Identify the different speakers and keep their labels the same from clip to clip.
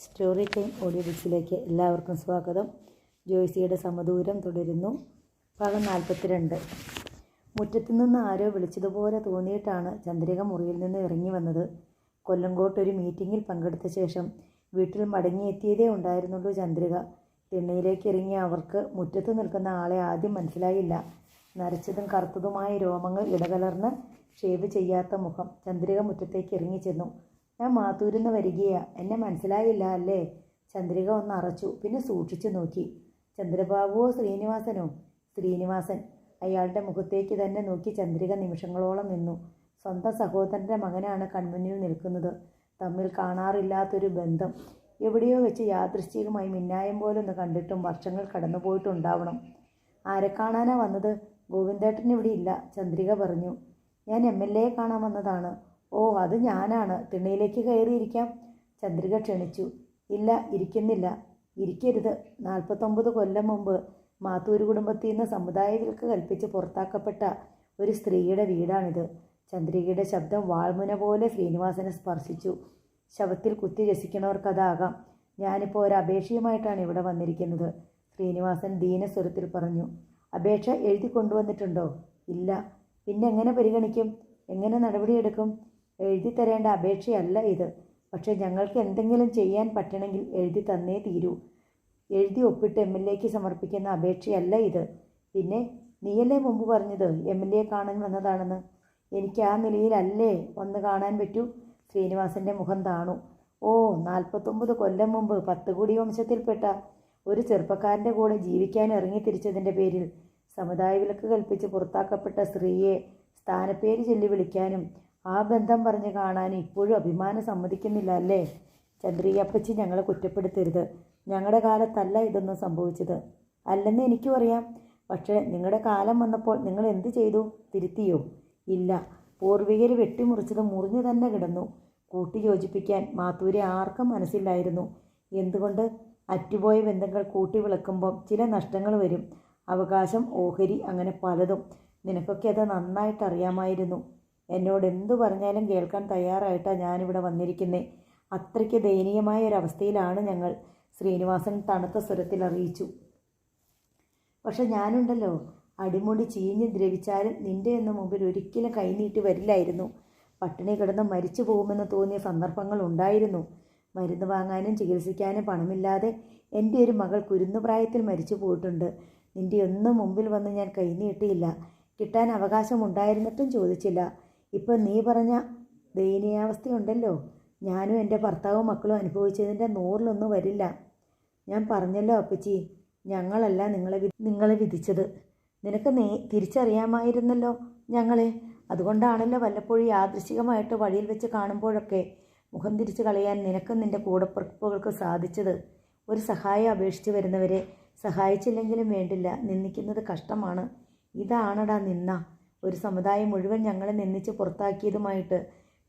Speaker 1: Story time audio ബുക്സിലേക്ക് എല്ലാവർക്കും സ്വാഗതം. ജോയ്സിയുടെ സമദൂരം തുടരുന്നു. ഭാഗം 42. മുറ്റത്തുനിന്ന് ആരോ വിളിച്ചതുപോലെ തോന്നിയിട്ടാണ് ചന്ദ്രിക മുറിയിൽ നിന്ന് ഇറങ്ങി വന്നത്. കൊല്ലങ്കോട്ടൊരു മീറ്റിങ്ങിൽ പങ്കെടുത്ത ശേഷം വീട്ടിൽ മടങ്ങിയെത്തിയതേ ഉണ്ടായിരുന്നുള്ളൂ ചന്ദ്രിക. തിണ്ണയിലേക്ക് ഇറങ്ങിയ അവർക്ക് മുറ്റത്ത് നിൽക്കുന്ന ആളെ ആദ്യം മനസ്സിലായില്ല. നരച്ചതും കറുത്തതുമായ രോമങ്ങൾ ഇടകലർന്ന് ഷേവ് ചെയ്യാത്ത മുഖം. ചന്ദ്രിക മുറ്റത്തേക്ക് ഇറങ്ങിച്ചെന്നു. ഞാൻ മാത്തൂരിന്ന് വരികയാ, എന്നെ മനസ്സിലായില്ല അല്ലേ? ചന്ദ്രിക ഒന്ന് അറച്ചു, പിന്നെ സൂക്ഷിച്ചു നോക്കി. ചന്ദ്രബാബുവോ ശ്രീനിവാസനോ? ശ്രീനിവാസൻ. അയാളുടെ മുഖത്തേക്ക് തന്നെ നോക്കി ചന്ദ്രിക നിമിഷങ്ങളോളം നിന്നു. സ്വന്തം സഹോദരൻ്റെ മകനാണ് കൺമുന്നിൽ നിൽക്കുന്നത്. തമ്മിൽ കാണാറില്ലാത്തൊരു ബന്ധം. എവിടെയോ വെച്ച് യാദൃശ്ചികമായി മിന്നായം പോലൊന്ന് കണ്ടിട്ടും വർഷങ്ങൾ കടന്നുപോയിട്ടുണ്ടാവണം. ആരെ കാണാനാ വന്നത്? ഗോവിന്ദേട്ടൻ ഇവിടെ ഇല്ല, ചന്ദ്രിക പറഞ്ഞു. ഞാൻ MLA കാണാൻ വന്നതാണ്. ഓ, അത് ഞാനാണ്. തിണ്ണയിലേക്ക് കയറിയിരിക്കാം? ചന്ദ്രിക ക്ഷണിച്ചു. ഇല്ല, ഇരിക്കുന്നില്ല. ഇരിക്കരുത്. 49 കൊല്ലം മുമ്പ് മാത്തൂർ കുടുംബത്തിൽ നിന്ന് സമുദായ വിലക്ക് കൽപ്പിച്ച് പുറത്താക്കപ്പെട്ട ഒരു സ്ത്രീയുടെ വീടാണിത്. ചന്ദ്രികയുടെ ശബ്ദം വാൾമുന പോലെ ശ്രീനിവാസനെ സ്പർശിച്ചു. ശവത്തിൽ കുത്തി രസിക്കണവർക്കതാകാം. ഞാനിപ്പോൾ ഒരു അപേക്ഷയുമായിട്ടാണ് ഇവിടെ വന്നിരിക്കുന്നത്, ശ്രീനിവാസൻ ദീനസ്വരത്തിൽ പറഞ്ഞു. അപേക്ഷ എഴുതി കൊണ്ടുവന്നിട്ടുണ്ടോ? ഇല്ല. പിന്നെ എങ്ങനെ പരിഗണിക്കും? എങ്ങനെ നടപടിയെടുക്കും? എഴുതി തരേണ്ട അപേക്ഷയല്ല ഇത്. പക്ഷേ ഞങ്ങൾക്ക് എന്തെങ്കിലും ചെയ്യാൻ പറ്റണമെങ്കിൽ എഴുതി തന്നേ തീരൂ. എഴുതി ഒപ്പിട്ട് MLAക്ക് സമർപ്പിക്കുന്ന അപേക്ഷയല്ല ഇത്. പിന്നെ നീയല്ലേ മുമ്പ് പറഞ്ഞത് MLA കാണാൻ വന്നതാണെന്ന്? എനിക്ക് ആ നിലയിലല്ലേ ഒന്ന് കാണാൻ പറ്റൂ? ശ്രീനിവാസൻ്റെ മുഖം താണു. ഓ, 49 കൊല്ലം മുമ്പ് 10 കോടി വംശത്തിൽപ്പെട്ട ഒരു ചെറുപ്പക്കാരൻ്റെ കൂടെ ജീവിക്കാൻ ഇറങ്ങിത്തിരിച്ചതിൻ്റെ പേരിൽ സമുദായ വിലക്ക് കൽപ്പിച്ച് പുറത്താക്കപ്പെട്ട സ്ത്രീയെ സ്ഥാനപ്പേര് ചൊല്ലി വിളിക്കാനും ആ ബന്ധം പറഞ്ഞ് കാണാനും ഇപ്പോഴും അഭിമാനം സമ്മതിക്കുന്നില്ല അല്ലേ? ചന്ദ്രികപ്പച്ചി, ഞങ്ങളെ കുറ്റപ്പെടുത്തരുത്. ഞങ്ങളുടെ കാലത്തല്ല ഇതൊന്നും സംഭവിച്ചത്. അല്ലെന്ന് എനിക്കും അറിയാം. പക്ഷേ നിങ്ങളുടെ കാലം വന്നപ്പോൾ നിങ്ങൾ എന്ത് ചെയ്തു? തിരുത്തിയോ? ഇല്ല. പൂർവികർ വെട്ടിമുറിച്ചത് മുറിഞ്ഞു തന്നെ കിടന്നു. കൂട്ടി യോജിപ്പിക്കാൻ മാത്തൂരെ ആർക്കും മനസ്സില്ലായിരുന്നു. എന്തുകൊണ്ട്? അറ്റുപോയ ബന്ധങ്ങൾ കൂട്ടി വിളക്കുമ്പം ചില നഷ്ടങ്ങൾ വരും. അവകാശം, ഓഹരി, അങ്ങനെ പലതും. നിനക്കൊക്കെ അത് നന്നായിട്ട് അറിയാമായിരുന്നു. എന്നോട് എന്തു പറഞ്ഞാലും കേൾക്കാൻ തയ്യാറായിട്ടാണ് ഞാനിവിടെ വന്നിരിക്കുന്നത്. അത്രയ്ക്ക് ദയനീയമായ ഒരവസ്ഥയിലാണ് ഞങ്ങൾ, ശ്രീനിവാസൻ തണുത്ത സ്വരത്തിൽ അറിയിച്ചു. പക്ഷെ ഞാനുണ്ടല്ലോ, അടിമുടി ചീഞ്ഞ് ദ്രവിച്ചാലും നിൻ്റെ എന്ന മുമ്പിൽ ഒരിക്കലും കൈനീട്ടി വരില്ലായിരുന്നു. പട്ടിണി കിടന്ന് മരിച്ചു പോകുമെന്ന് തോന്നിയ സന്ദർഭങ്ങൾ ഉണ്ടായിരുന്നു. മരുന്ന് വാങ്ങാനും ചികിത്സിക്കാനും പണമില്ലാതെ എൻ്റെ ഒരു മകൾ കുരുന്നുപ്രായത്തിൽ മരിച്ചു പോയിട്ടുണ്ട്. നിൻ്റെ ഒന്നും മുമ്പിൽ വന്ന് ഞാൻ കൈനീട്ടിയില്ല. കിട്ടാൻ അവകാശമുണ്ടായിരുന്നിട്ടും ചോദിച്ചില്ല. ഇപ്പം നീ പറഞ്ഞ ദയനീയാവസ്ഥയുണ്ടല്ലോ, ഞാനും എൻ്റെ ഭർത്താവും മക്കളും അനുഭവിച്ചതിൻ്റെ 100-1 വരില്ല. ഞാൻ പറഞ്ഞല്ലോ അപ്പച്ചി, ഞങ്ങളല്ല നിങ്ങളെ വിധിച്ചത്. നിനക്ക് തിരിച്ചറിയാമായിരുന്നല്ലോ ഞങ്ങളെ. അതുകൊണ്ടാണല്ലോ വല്ലപ്പോഴും യാദൃശ്ചികമായിട്ട് വഴിയിൽ വെച്ച് കാണുമ്പോഴൊക്കെ മുഖം തിരിച്ചു കളയാൻ നിനക്കും നിൻ്റെ കൂടപ്പിറപ്പുകൾക്ക് സാധിച്ചത്. ഒരു സഹായം അപേക്ഷിച്ച് വരുന്നവരെ സഹായിച്ചില്ലെങ്കിലും വേണ്ടില്ല, നിന്ദിക്കുന്നത് കഷ്ടമാണ്. ഇതാണടാ നിന്ന. ഒരു സമുദായം മുഴുവൻ ഞങ്ങളെ നിന്ദിച്ച് പുറത്താക്കിയതുമായിട്ട്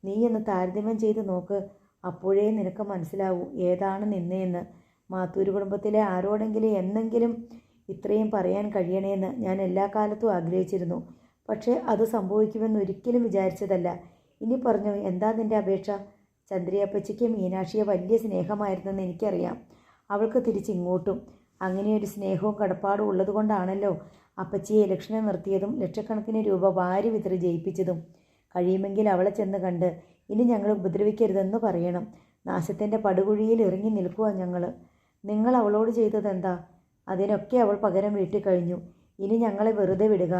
Speaker 1: നീ ഒന്ന് താരതമ്യം ചെയ്ത് നോക്ക്. അപ്പോഴേ നിനക്ക് മനസ്സിലാവൂ ഏതാണ് നിന്നയെന്ന്. മാത്തൂർ കുടുംബത്തിലെ ആരോടെങ്കിലും എന്നെങ്കിലും ഇത്രയും പറയാൻ കഴിയണേന്ന് ഞാൻ എല്ലാ കാലത്തും ആഗ്രഹിച്ചിരുന്നു. പക്ഷേ അത് സംഭവിക്കുമെന്ന് ഒരിക്കലും വിചാരിച്ചതല്ല. ഇനി പറഞ്ഞു, എന്താ നിൻ്റെ അപേക്ഷ? ചന്ദ്രിയപ്പച്ചിക്ക് മീനാക്ഷിയെ വലിയ സ്നേഹമായിരുന്നെന്ന് എനിക്കറിയാം. അവൾക്ക് തിരിച്ചിങ്ങോട്ടും അങ്ങനെയൊരു സ്നേഹവും കടപ്പാടും ഉള്ളതുകൊണ്ടാണല്ലോ അപ്പച്ചിയെ ഇലക്ഷനെ നിർത്തിയതും ലക്ഷക്കണക്കിന് രൂപ വാരി വിതറി ജയിപ്പിച്ചതും. കഴിയുമെങ്കിൽ അവളെ ചെന്ന് കണ്ട് ഇനി ഞങ്ങൾ ഉപദ്രവിക്കരുതെന്ന് പറയണം. നാശത്തിൻ്റെ പടുകുഴിയിൽ ഇറങ്ങി നിൽക്കുക ഞങ്ങൾ. നിങ്ങൾ അവളോട് ചെയ്തതെന്താ? അതിനൊക്കെ അവൾ പകരം വീട്ടിക്കഴിഞ്ഞു. ഇനി ഞങ്ങളെ വെറുതെ വിടുക.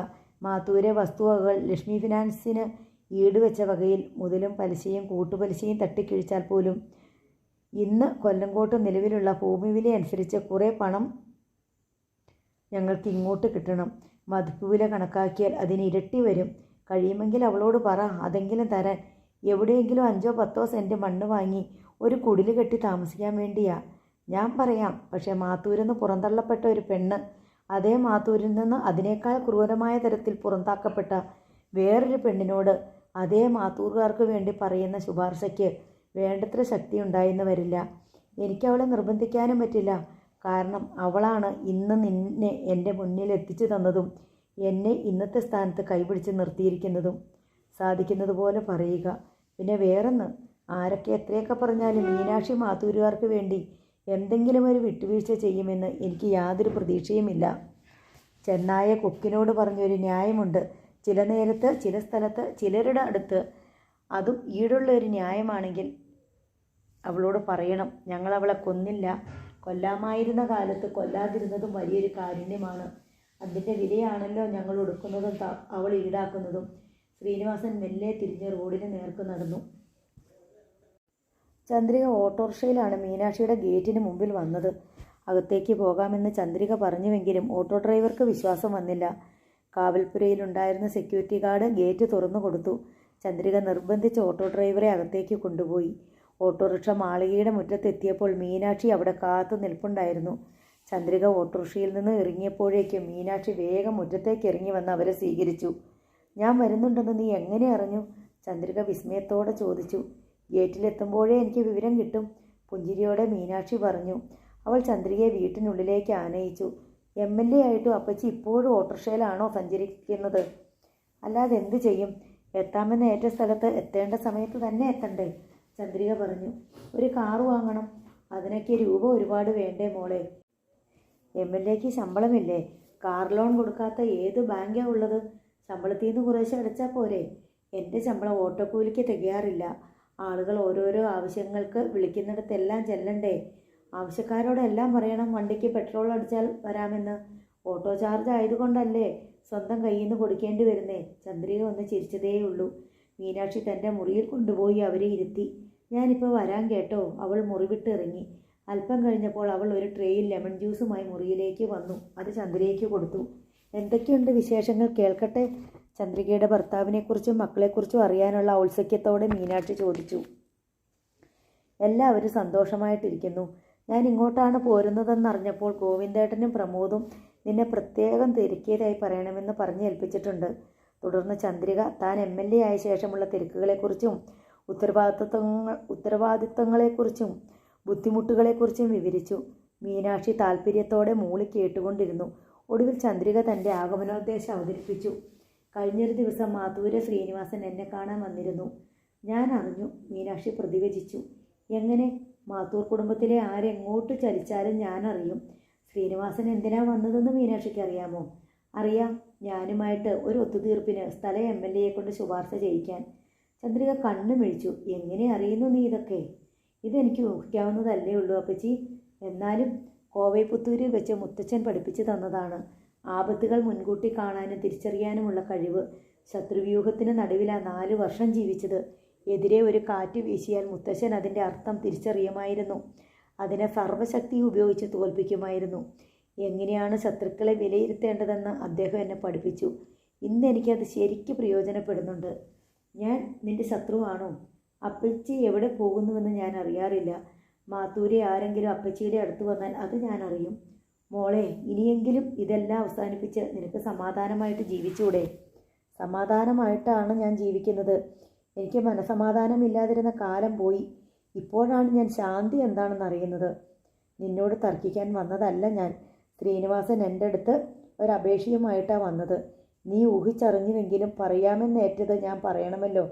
Speaker 1: മാത്തൂരെ വസ്തുവകകൾ ലക്ഷ്മി ഫിനാൻസിന് ഈടുവെച്ച വകയിൽ മുതലും പലിശയും കൂട്ടുപലിശയും തട്ടിക്കിഴിച്ചാൽ പോലും ഇന്ന് കൊല്ലങ്കോട്ട് നിലവിലുള്ള ഭൂമി വില അനുസരിച്ച് കുറേ പണം ഞങ്ങൾക്ക് ഇങ്ങോട്ട് കിട്ടണം. മതിപ്പ് വില കണക്കാക്കിയാൽ അതിന് ഇരട്ടി വരും. കഴിയുമെങ്കിൽ അവളോട് പറ അതെങ്കിലും തരാൻ. എവിടെയെങ്കിലും 5-10 സെൻറ്റ് മണ്ണ് വാങ്ങി ഒരു കുടില് കെട്ടി താമസിക്കാൻ വേണ്ടിയാ. ഞാൻ പറയാം. പക്ഷേ മാത്തൂരിൽ നിന്ന് പുറന്തള്ളപ്പെട്ട ഒരു പെണ്ണ് അതേ മാത്തൂരിൽ നിന്ന് അതിനേക്കാൾ ക്രൂരമായ തരത്തിൽ പുറത്താക്കപ്പെട്ട വേറൊരു പെണ്ണിനോട് അതേ മാത്തൂർകാർക്ക് വേണ്ടി പറയുന്ന ശുപാർശയ്ക്ക് വേണ്ടത്ര ശക്തി ഉണ്ടായെന്ന് വരില്ല. എനിക്കവളെ നിർബന്ധിക്കാനും പറ്റില്ല. കാരണം അവളാണ് ഇന്ന് നിന്നെ എൻ്റെ മുന്നിൽ എത്തിച്ചു തന്നതും എന്നെ ഇന്നത്തെ സ്ഥാനത്ത് കൈപിടിച്ച് നിർത്തിയിരിക്കുന്നതും. സാധിക്കുന്നത് പോലെ പറയുക. പിന്നെ വേറൊന്ന്, ആരൊക്കെ എത്രയൊക്കെ പറഞ്ഞാലും മീനാക്ഷി മാത്തൂരുകാർക്ക് വേണ്ടി എന്തെങ്കിലും ഒരു വിട്ടുവീഴ്ച ചെയ്യുമെന്ന് എനിക്ക് യാതൊരു പ്രതീക്ഷയുമില്ല. ചെന്നായ കൊക്കിനോട് പറഞ്ഞൊരു ന്യായമുണ്ട്. ചില നേരത്ത്, ചില സ്ഥലത്ത്, ചിലരുടെ അടുത്ത്. അതും ഈടുള്ള ഒരു ന്യായമാണെങ്കിൽ അവളോട് പറയണം, ഞങ്ങൾ അവളെ കൊന്നില്ല. കൊല്ലാമായിരുന്ന കാലത്ത് കൊല്ലാതിരുന്നതും വലിയൊരു കാരുണ്യമാണ്. അതിൻ്റെ വിലയാണല്ലോ ഞങ്ങൾ ഒടുക്കുന്നതും അവൾ ഈടാക്കുന്നതും. ശ്രീനിവാസൻ മെല്ലെ തിരിഞ്ഞ് റോഡിന് നേർക്ക് നടന്നു. ചന്ദ്രിക ഓട്ടോറിക്ഷയിലാണ് മീനാക്ഷിയുടെ ഗേറ്റിന് മുമ്പിൽ വന്നത്. അകത്തേക്ക് പോകാമെന്ന് ചന്ദ്രിക പറഞ്ഞുവെങ്കിലും ഓട്ടോ ഡ്രൈവർക്ക് വിശ്വാസം വന്നില്ല. കാവൽപ്പുരയിലുണ്ടായിരുന്ന സെക്യൂരിറ്റി ഗാർഡ് ഗേറ്റ് തുറന്നു കൊടുത്തു. ചന്ദ്രിക നിർബന്ധിച്ച് ഓട്ടോ ഡ്രൈവറെ അകത്തേക്ക് കൊണ്ടുപോയി. ഓട്ടോറിക്ഷ മാളികയുടെ മുറ്റത്തെത്തിയപ്പോൾ മീനാക്ഷി അവിടെ കാത്തു നിൽപ്പുണ്ടായിരുന്നു. ചന്ദ്രിക ഓട്ടോറിക്ഷയിൽ നിന്ന് ഇറങ്ങിയപ്പോഴേക്കും മീനാക്ഷി വേഗം മുറ്റത്തേക്ക് ഇറങ്ങി വന്ന് അവരെ സ്വീകരിച്ചു. ഞാൻ വരുന്നുണ്ടെന്ന് നീ എങ്ങനെ അറിഞ്ഞു? ചന്ദ്രിക വിസ്മയത്തോടെ ചോദിച്ചു. ഗേറ്റിലെത്തുമ്പോഴേ എനിക്ക് വിവരം കിട്ടും, പുഞ്ചിരിയോടെ മീനാക്ഷി പറഞ്ഞു. അവൾ ചന്ദ്രികയെ വീട്ടിനുള്ളിലേക്ക് ആനയിച്ചു. MLA ആയിട്ടും അപ്പച്ചി ഇപ്പോഴും ഓട്ടോറിക്ഷയിലാണോ സഞ്ചരിക്കുന്നത്? അല്ലാതെ എന്തു ചെയ്യും? എത്താമെന്ന് ഏറ്റ സ്ഥലത്ത് എത്തേണ്ട സമയത്ത് തന്നെ എത്തണ്ടേ? ചന്ദ്രിക പറഞ്ഞു. ഒരു കാറ് വാങ്ങണം. അതിനൊക്കെ രൂപ ഒരുപാട് വേണ്ടേ മോളെ? MLAക്ക് ശമ്പളമില്ലേ? കാർ ലോൺ കൊടുക്കാത്ത ഏത് ബാങ്കാണ് ഉള്ളത്? ശമ്പളത്തിൽ നിന്ന് കുറേശ്ശെ അടച്ചാൽ പോരെ? എൻ്റെ ശമ്പളം ഓട്ടോക്കൂലിക്ക് തികയാറില്ല. ആളുകൾ ഓരോരോ ആവശ്യങ്ങൾക്ക് വിളിക്കുന്നിടത്തെല്ലാം ചെല്ലണ്ടേ? ആവശ്യക്കാരോടെല്ലാം പറയണം വണ്ടിക്ക് പെട്രോൾ അടിച്ചാൽ വരാമെന്ന്. ഓട്ടോ ചാർജ് ആയതുകൊണ്ടല്ലേ സ്വന്തം കയ്യിൽ നിന്ന് കൊടുക്കേണ്ടി വരുന്നേ. ചന്ദ്രിക ഒന്ന് ചിരിച്ചതേയുള്ളൂ. മീനാക്ഷി തൻ്റെ മുറിയിൽ കൊണ്ടുപോയി അവരെ ഇരുത്തി. ഞാനിപ്പോൾ വരാൻ കേട്ടോ. അവൾ മുറി വിട്ട് ഇറങ്ങി. അല്പം കഴിഞ്ഞപ്പോൾ അവൾ ഒരു ട്രേയിൽ ലെമൺ ജ്യൂസുമായി മുറിയിലേക്ക് വന്നു. അത് ചന്ദ്രികയ്ക്ക് കൊടുത്തു. എന്തൊക്കെയുണ്ട് വിശേഷങ്ങൾ, കേൾക്കട്ടെ? ചന്ദ്രികയുടെ ഭർത്താവിനെക്കുറിച്ചും മക്കളെക്കുറിച്ചും അറിയാനുള്ള ഔത്സുക്യത്തോടെ മീനാക്ഷി ചോദിച്ചു. എല്ലാവരും സന്തോഷമായിട്ടിരിക്കുന്നു. ഞാൻ ഇങ്ങോട്ടാണ് പോരുന്നതെന്നറിഞ്ഞപ്പോൾ ഗോവിന്ദേട്ടനും പ്രമോദും നിന്നെ പ്രത്യേകം തിരക്കിയതായി പറയണമെന്ന് പറഞ്ഞ് ഏൽപ്പിച്ചിട്ടുണ്ട്. തുടർന്ന് ചന്ദ്രിക താൻ MLA ആയ ശേഷമുള്ള തിരക്കുകളെക്കുറിച്ചും ഉത്തരവാദിത്തങ്ങളെക്കുറിച്ചും ബുദ്ധിമുട്ടുകളെക്കുറിച്ചും വിവരിച്ചു. മീനാക്ഷി താല്പര്യത്തോടെ മൂളി കേട്ടുകൊണ്ടിരുന്നു. ഒടുവിൽ ചന്ദ്രിക തൻ്റെ ആഗമനോദ്ദേശം അവതരിപ്പിച്ചു. കഴിഞ്ഞൊരു ദിവസം മാത്തൂരെ ശ്രീനിവാസൻ എന്നെ കാണാൻ വന്നിരുന്നു. ഞാൻ അറിഞ്ഞു. മീനാക്ഷി പ്രതിവചിച്ചു. എങ്ങനെ? മാത്തൂർ കുടുംബത്തിലെ ആരെങ്ങോട്ട് ചലിച്ചാലും ഞാൻ അറിയും. ശ്രീനിവാസൻ എന്തിനാ വന്നതെന്ന് മീനാക്ഷിക്ക് അറിയാമോ? അറിയാം. ഞാനുമായിട്ട് ഒരു ഒത്തുതീർപ്പിന് സ്ഥലം MLAയെ കൊണ്ട് ശുപാർശ ചെയ്യിക്കാൻ. ചന്ദ്രിക കണ്ണു മിഴിച്ചു. എങ്ങനെ അറിയുന്നു നീ ഇതൊക്കെ? ഇതെനിക്ക് ഊഹിക്കാവുന്നതല്ലേ ഉള്ളൂ അപ്പച്ചി. എന്നാലും കോവൈപ്പുത്തൂരിൽ വെച്ച് മുത്തച്ഛൻ പഠിപ്പിച്ചു തന്നതാണ്. ആപത്തുകൾ മുൻകൂട്ടി കാണാനും തിരിച്ചറിയാനുമുള്ള കഴിവ്. ശത്രുവ്യൂഹത്തിന് നടുവിലാണ് 4 വർഷം ജീവിച്ചത്. എതിരെ ഒരു കാറ്റ് വീശിയാൽ മുത്തശ്ശൻ അതിൻ്റെ അർത്ഥം തിരിച്ചറിയുമായിരുന്നു. അതിനെ സർവ്വശക്തി ഉപയോഗിച്ച് തോൽപ്പിക്കുമായിരുന്നു. എങ്ങനെയാണ് ശത്രുക്കളെ വിലയിരുത്തേണ്ടതെന്ന് അദ്ദേഹം എന്നെ പഠിപ്പിച്ചു. ഇന്ന് എനിക്കത് ശരിക്കും പ്രയോജനപ്പെടുന്നുണ്ട്. ഞാൻ നിന്റെ ശത്രുവാണോ? അപ്പച്ചി എവിടെ പോകുന്നുവെന്ന് ഞാൻ അറിയാറില്ല. മാത്തൂരെ ആരെങ്കിലും അപ്പച്ചിയുടെ അടുത്ത് വന്നാൽ അത് ഞാൻ അറിയും. മോളെ, ഇനിയെങ്കിലും ഇതെല്ലാം അവസാനിപ്പിച്ച് നിനക്ക് സമാധാനമായിട്ട് ജീവിച്ചൂടെ? സമാധാനമായിട്ടാണ് ഞാൻ ജീവിക്കുന്നത്. എനിക്ക് മനസമാധാനമില്ലാതിരുന്ന കാലം പോയി. ഇപ്പോഴാണ് ഞാൻ ശാന്തി എന്താണെന്ന് അറിയുന്നത്. നിന്നോട് തർക്കിക്കാൻ വന്നതല്ല ഞാൻ. ശ്രീനിവാസൻ എൻ്റെ അടുത്ത് ഒരപേക്ഷയുമായിട്ടാണ് വന്നത്. നീ ഊഹിച്ചറിഞ്ഞുവെങ്കിലും പറയാമെന്നേറ്റത് ഞാൻ പറയണമല്ലോ.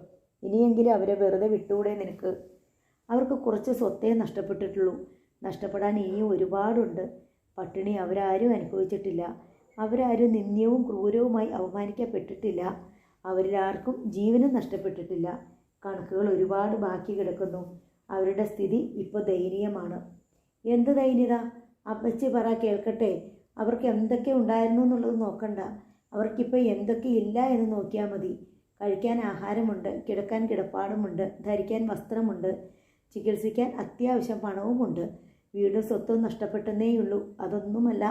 Speaker 1: ഇനിയെങ്കിലും അവരെ വെറുതെ വിട്ടുകൂടെ നിനക്ക്? അവർക്ക് കുറച്ച് സ്വത്തേ നഷ്ടപ്പെട്ടിട്ടുള്ളൂ. നഷ്ടപ്പെടാൻ ഇനിയും ഒരുപാടുണ്ട്. പട്ടിണി അവരാരും അനുഭവിച്ചിട്ടില്ല. അവരാരും നിന്ദ്യവും ക്രൂരവുമായി അവമാനിക്കപ്പെട്ടിട്ടില്ല. അവരിലാർക്കും ജീവനും നഷ്ടപ്പെട്ടിട്ടില്ല. കണക്കുകൾ ഒരുപാട് ബാക്കി കിടക്കുന്നു. അവരുടെ സ്ഥിതി ഇപ്പോൾ ദയനീയമാണ്. എന്ത് ദയനീയത? അപ്പച്ചി പറ കേൾക്കട്ടെ. അവർക്ക് എന്തൊക്കെ ഉണ്ടായിരുന്നു എന്നുള്ളത് നോക്കണ്ട. അവർക്കിപ്പോൾ എന്തൊക്കെ ഇല്ല എന്ന് നോക്കിയാൽ മതി. കഴിക്കാൻ ആഹാരമുണ്ട്, കിടക്കാൻ കിടപ്പാടുമുണ്ട്, ധരിക്കാൻ വസ്ത്രമുണ്ട്, ചികിത്സിക്കാൻ അത്യാവശ്യം പണവുമുണ്ട്. വീടും സ്വത്തും നഷ്ടപ്പെട്ടെന്നേയുള്ളൂ. അതൊന്നുമല്ല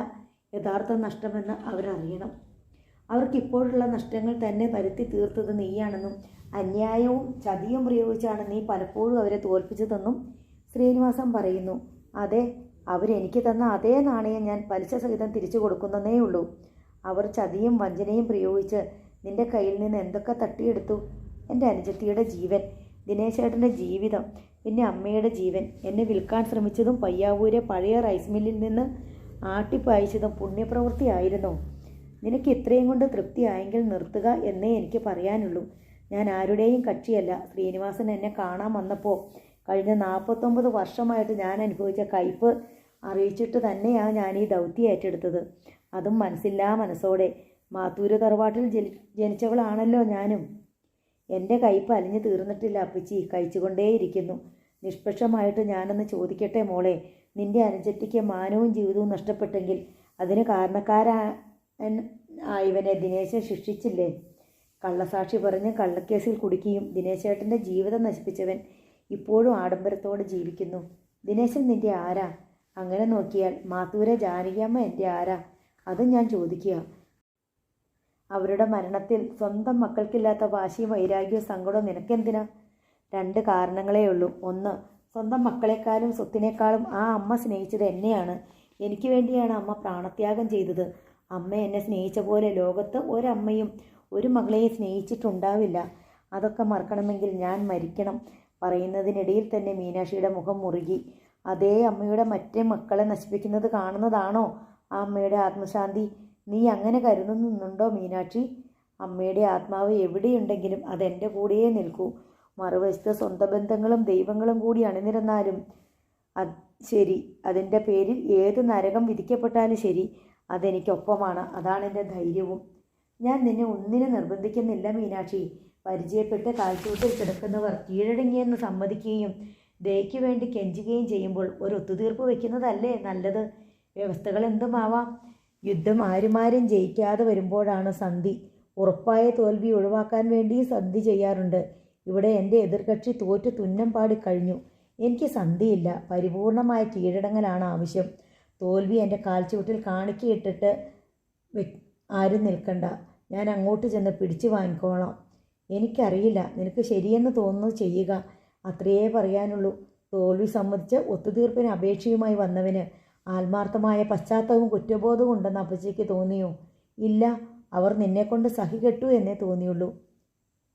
Speaker 1: യഥാർത്ഥ നഷ്ടമെന്ന് അവരറിയണം. അവർക്കിപ്പോഴുള്ള നഷ്ടങ്ങൾ തന്നെ വരുത്തി തീർത്തത് നീയാണെന്നും അന്യായവും ചതിയും പ്രയോഗിച്ചാണ് നീ പലപ്പോഴും അവരെ തോൽപ്പിച്ചതെന്നും ശ്രീനിവാസൻ പറയുന്നു. അതെ, അവരെനിക്ക് തന്ന അതേ നാണയം ഞാൻ പലിശ സഹിതം തിരിച്ചു കൊടുക്കുന്നതേ ഉള്ളൂ. അവർ ചതിയും വഞ്ചനയും പ്രയോഗിച്ച് നിന്റെ കയ്യിൽ നിന്ന് എന്തൊക്കെ തട്ടിയെടുത്തു? എൻ്റെ അനുജത്തിയുടെ ജീവൻ, ദിനേശേട്ടൻ്റെ ജീവിതം, പിന്നെ അമ്മയുടെ ജീവൻ. എന്നെ വിൽക്കാൻ ശ്രമിച്ചതും പയ്യാവൂരെ പഴയ റൈസ് മില്ലിൽ നിന്ന് ആട്ടിപ്പായിച്ചതും പുണ്യപ്രവൃത്തിയായിരുന്നോ? നിനക്ക് ഇത്രയും കൊണ്ട് തൃപ്തിയായെങ്കിൽ നിർത്തുക എന്നേ എനിക്ക് പറയാനുള്ളൂ. ഞാൻ ആരുടെയും കക്ഷിയല്ല. ശ്രീനിവാസൻ എന്നെ കാണാൻ വന്നപ്പോൾ കഴിഞ്ഞ 49 വർഷമായിട്ട് ഞാൻ അനുഭവിച്ച കയ്പ് അറിയിച്ചിട്ട് തന്നെയാണ് ഞാൻ ഈ ദൗത്യം ഏറ്റെടുത്തത്. അതും മനസ്സില്ലാ മനസ്സോടെ. മാത്തൂര് തറവാട്ടിൽ ജനിച്ചവളാണല്ലോ ഞാനും. എൻ്റെ കയ്പ് അലിഞ്ഞു തീർന്നിട്ടില്ല അപ്പച്ചി, കഴിച്ചുകൊണ്ടേയിരിക്കുന്നു. നിഷ്പക്ഷമായിട്ട് ഞാനൊന്ന് ചോദിക്കട്ടെ മോളെ, നിന്റെ അനുജത്തിക്ക് മാനവും ജീവിതവും നഷ്ടപ്പെട്ടെങ്കിൽ അതിന് കാരണക്കാരായവനെ ദിനേശൻ ശിക്ഷിച്ചില്ലേ? കള്ളസാക്ഷി പറഞ്ഞ് കള്ളക്കേസിൽ കുടുക്കിയും ദിനേശേട്ടൻ്റെ ജീവിതം നശിപ്പിച്ചവൻ ഇപ്പോഴും ആഡംബരത്തോടെ ജീവിക്കുന്നു. ദിനേശൻ നിന്റെ ആരാ? അങ്ങനെ നോക്കിയാൽ മാത്തൂരെ ജാനകിയമ്മ എൻ്റെ ആരാ? അതും ഞാൻ ചോദിക്കുക. അവരുടെ മരണത്തിൽ സ്വന്തം മക്കൾക്കില്ലാത്ത വാശിയും വൈരാഗ്യവും സങ്കടവും നിനക്കെന്തിനാ? 2 കാരണങ്ങളേ ഉള്ളൂ. ഒന്ന്, സ്വന്തം മക്കളെക്കാളും സ്വത്തിനേക്കാളും ആ അമ്മ സ്നേഹിച്ചത് എന്നെയാണ്. എനിക്ക് വേണ്ടിയാണ് അമ്മ പ്രാണത്യാഗം ചെയ്തത്. അമ്മ എന്നെ സ്നേഹിച്ച പോലെ ലോകത്ത് ഒരമ്മയും ഒരു മകളെയും സ്നേഹിച്ചിട്ടുണ്ടാവില്ല. അതൊക്കെ മറക്കണമെങ്കിൽ ഞാൻ മരിക്കണം. പറയുന്നതിനിടയിൽ തന്നെ മീനാക്ഷിയുടെ മുഖം മുറുകി. അതേ അമ്മയുടെ മറ്റേ മക്കളെ നശിപ്പിക്കുന്നത് കാണുന്നതാണോ ആ അമ്മയുടെ ആത്മശാന്തി? നീ അങ്ങനെ കരുതുന്നുണ്ടോ മീനാക്ഷി? അമ്മയുടെ ആത്മാവ് എവിടെയുണ്ടെങ്കിലും അതെൻ്റെ കൂടെയേ നിൽക്കൂ. മറുവശത്ത് സ്വന്തം ബന്ധങ്ങളും ദൈവങ്ങളും കൂടി അണിനിരന്നാലും ശരി, അതിൻ്റെ പേരിൽ ഏത് നരകം വിധിക്കപ്പെട്ടാലും ശരി, അതെനിക്കൊപ്പമാണ്. അതാണെൻ്റെ ധൈര്യവും. ഞാൻ നിന്നെ ഒന്നിനെ നിർബന്ധിക്കുന്നില്ല മീനാക്ഷി. പരിചയപ്പെട്ട് കാൽച്ചൂട്ടിൽ കിടക്കുന്നവർ കീഴടങ്ങിയെന്ന് സമ്മതിക്കുകയും ദയയ്ക്ക് വേണ്ടി കെഞ്ചുകയും ചെയ്യുമ്പോൾ ഒരു ഒത്തുതീർപ്പ് വയ്ക്കുന്നതല്ലേ നല്ലത്. വ്യവസ്ഥകൾ എന്തുമാവാം. യുദ്ധം ആരുമാരും ജയിക്കാതെ വരുമ്പോഴാണ് സന്ധി. ഉറപ്പായ തോൽവി ഒഴിവാക്കാൻ വേണ്ടി സന്ധി ചെയ്യാറുണ്ട്. ഇവിടെ എൻ്റെ എതിർകക്ഷി തോറ്റു തുന്നം പാടിക്കഴിഞ്ഞു. എനിക്ക് സന്ധിയില്ല, പരിപൂർണമായ കീഴടങ്ങലാണ് ആവശ്യം. തോൽവി എൻ്റെ കാൽച്ചുവട്ടിൽ കാണിക്കയിട്ടിട്ട് ആരും നിൽക്കണ്ട. ഞാൻ അങ്ങോട്ട് ചെന്ന് പിടിച്ചു വാങ്ങിക്കോളാം. എനിക്കറിയില്ല, നിനക്ക് ശരിയെന്ന് തോന്നുന്നത് ചെയ്യുക, അത്രയേ പറയാനുള്ളൂ. തോൽവി സമ്മതിച്ച് ഒത്തുതീർപ്പിന് അപേക്ഷയുമായി വന്നവന് ആത്മാർത്ഥമായ പശ്ചാത്തലവും കുറ്റബോധവും ഉണ്ടെന്ന് അപ്പച്ചിക്ക് തോന്നിയോ? ഇല്ല, അവർ നിന്നെക്കൊണ്ട് സഹികെട്ടു എന്നേ തോന്നിയുള്ളൂ.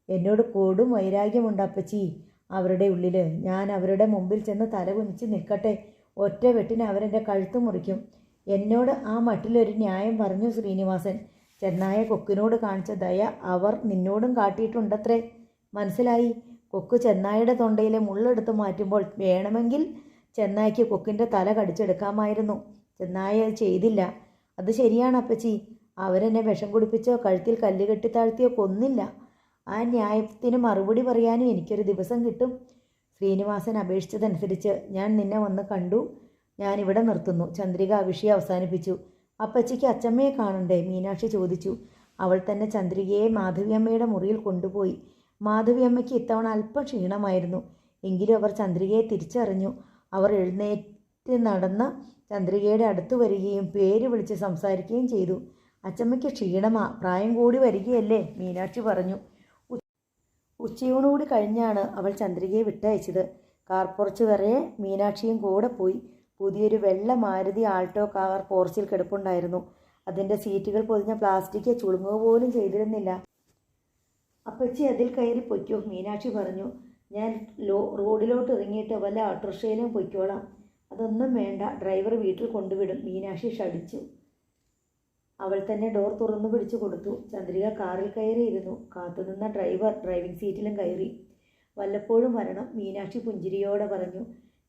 Speaker 1: എന്നോട് കൊടും വൈരാഗ്യമുണ്ട് അപ്പച്ചി അവരുടെ ഉള്ളിൽ. ഞാൻ അവരുടെ മുമ്പിൽ ചെന്ന് തലകുനിച്ച് നിൽക്കട്ടെ? ഒറ്റ വെട്ടിന് അവരെൻ്റെ കഴുത്ത് മുറിക്കും. എന്നോട് ആ മട്ടിലൊരു ന്യായം പറഞ്ഞു ശ്രീനിവാസൻ. ചെന്നായ കൊക്കിനോട് കാണിച്ച ദയ അവർ നിന്നോടും കാട്ടിയിട്ടുണ്ടത്രേ. മനസ്സിലായി? കൊക്ക് ചെന്നായുടെ തൊണ്ടയിലെ മുള്ളെടുത്ത് മാറ്റുമ്പോൾ വേണമെങ്കിൽ ചെന്നായ്ക്ക് കൊക്കിൻ്റെ തല കടിച്ചെടുക്കാമായിരുന്നു. ചെന്നായ അത് ചെയ്തില്ല. അത് ശരിയാണ് അപ്പച്ചി. അവരെന്നെ വിഷം കുടിപ്പിച്ചോ കഴുത്തിൽ കല്ല് കെട്ടി താഴ്ത്തിയോ കൊന്നില്ല. ആ ന്യായത്തിന് മറുപടി പറയാനും എനിക്കൊരു ദിവസം കിട്ടും. ശ്രീനിവാസൻ അപേക്ഷിച്ചതനുസരിച്ച് ഞാൻ നിന്നെ വന്ന് കണ്ടു. ഞാനിവിടെ നിർത്തുന്നു. ചന്ദ്രിക ആ വിഷയം അവസാനിപ്പിച്ചു. അപ്പച്ചിക്ക് അച്ചമ്മയെ കാണണ്ടേ? മീനാക്ഷി ചോദിച്ചു. അവൾ തന്നെ ചന്ദ്രികയെ മാധവിയമ്മയുടെ മുറിയിൽ കൊണ്ടുപോയി. മാധവിയമ്മയ്ക്ക് ഇത്തവണ അല്പം ക്ഷീണമായിരുന്നു. എങ്കിലും അവർ ചന്ദ്രികയെ തിരിച്ചറിഞ്ഞു. അവർ എഴുന്നേറ്റ് നടന്ന് ചന്ദ്രികയുടെ അടുത്ത് വരികയും പേര് വിളിച്ച് സംസാരിക്കുകയും ചെയ്തു. അച്ചമ്മയ്ക്ക് ക്ഷീണമാ, പ്രായം കൂടി വരികയല്ലേ? മീനാക്ഷി പറഞ്ഞു. ഉച്ചയൂണുകൂടി കഴിഞ്ഞാണ് അവൾ ചന്ദ്രികയെ വിട്ടയച്ചത്. കാർ പോർച്ച് വരെ മീനാക്ഷിയും കൂടെ പോയി. പുതിയൊരു വെള്ള മാരുതി ആൾട്ടോ കാർ പോർച്ചിൽ കിടപ്പുണ്ടായിരുന്നു. അതിൻ്റെ സീറ്റുകൾ പൊതിഞ്ഞ പ്ലാസ്റ്റിക് ചുളുങ്ങുക പോലും ചെയ്തിരുന്നില്ല. അപ്പച്ചി അതിൽ കയറി പൊയ്ക്കോ, മീനാക്ഷി പറഞ്ഞു. ഞാൻ റോഡിലോട്ട് ഇറങ്ങിയിട്ട് വല്ല ഓട്ടോറിക്ഷയിലും പൊയ്ക്കോളാം. അതൊന്നും വേണ്ട, ഡ്രൈവർ വീട്ടിൽ കൊണ്ടുവിടും. മീനാക്ഷി ഷടിച്ചു. അവൾ തന്നെ ഡോർ തുറന്നു പിടിച്ചു കൊടുത്തു. ചന്ദ്രിക കാറിൽ കയറിയിരുന്നു. കാത്തുനിന്ന ഡ്രൈവർ ഡ്രൈവിംഗ് സീറ്റിലും കയറി. വല്ലപ്പോഴും വരണം, മീനാക്ഷി പുഞ്ചിരിയോടെ പറഞ്ഞു.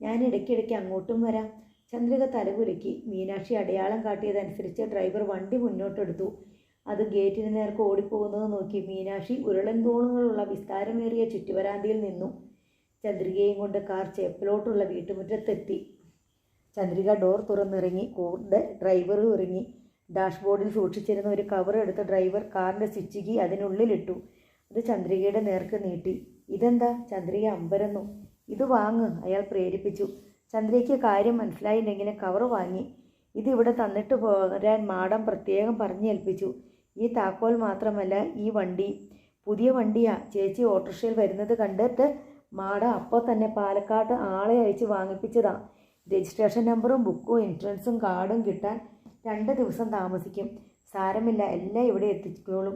Speaker 1: ഞാൻ ഇടയ്ക്കിടയ്ക്ക് അങ്ങോട്ടും വരാം. ചന്ദ്രിക തലകുലുക്കി. മീനാക്ഷി അടയാളം കാട്ടിയതനുസരിച്ച് ഡ്രൈവർ വണ്ടി മുന്നോട്ടെടുത്തു. അത് ഗേറ്റിന് നേർക്ക് ഓടിപ്പോകുന്നത് നോക്കി മീനാക്ഷി ഉരുളൻ തൂണുകളുള്ള വിസ്താരമേറിയ ചുറ്റുവരാന്തിയിൽ നിന്നു. ചന്ദ്രികയും കൊണ്ട് കാർ ചേപ്പലോട്ടുള്ള വീട്ടുമുറ്റത്തെത്തി. ചന്ദ്രിക ഡോർ തുറന്നിറങ്ങി. കൂടെ ഡ്രൈവറും ഇറങ്ങി. ഡാഷ്ബോർഡിൽ സൂക്ഷിച്ചിരുന്ന ഒരു കവർ എടുത്ത് ഡ്രൈവർ കാറിൻ്റെ സ്വിച്ച് കീ അതിനുള്ളിലിട്ടു. അത് ചന്ദ്രികയുടെ നേർക്ക് നീട്ടി. ഇതെന്താ? ചന്ദ്രിക അമ്പരന്നു. ഇത് വാങ്ങ്, അയാൾ പ്രേരിപ്പിച്ചു. ചന്ദ്രികയ്ക്ക് കാര്യം മനസ്സിലായില്ലെങ്കിലും കവർ വാങ്ങി. ഇതിവിടെ തന്നിട്ട് പോരാൻ മാഡം പ്രത്യേകം പറഞ്ഞേൽപ്പിച്ചു. ഈ താക്കോൽ മാത്രമല്ല, ഈ വണ്ടി പുതിയ വണ്ടിയാ. ചേച്ചി ഓട്ടോറിക്ഷയിൽ വരുന്നത് കണ്ടിട്ട് മാഡം അപ്പോൾ തന്നെ പാലക്കാട്ട് ആളെ അയച്ച് വാങ്ങിപ്പിച്ചതാ. രജിസ്ട്രേഷൻ നമ്പറും ബുക്കും ഇൻഷുറൻസും കാർഡും കിട്ടാൻ 2 ദിവസം താമസിക്കും. സാരമില്ല, എല്ലാം ഇവിടെ എത്തിക്കോളും.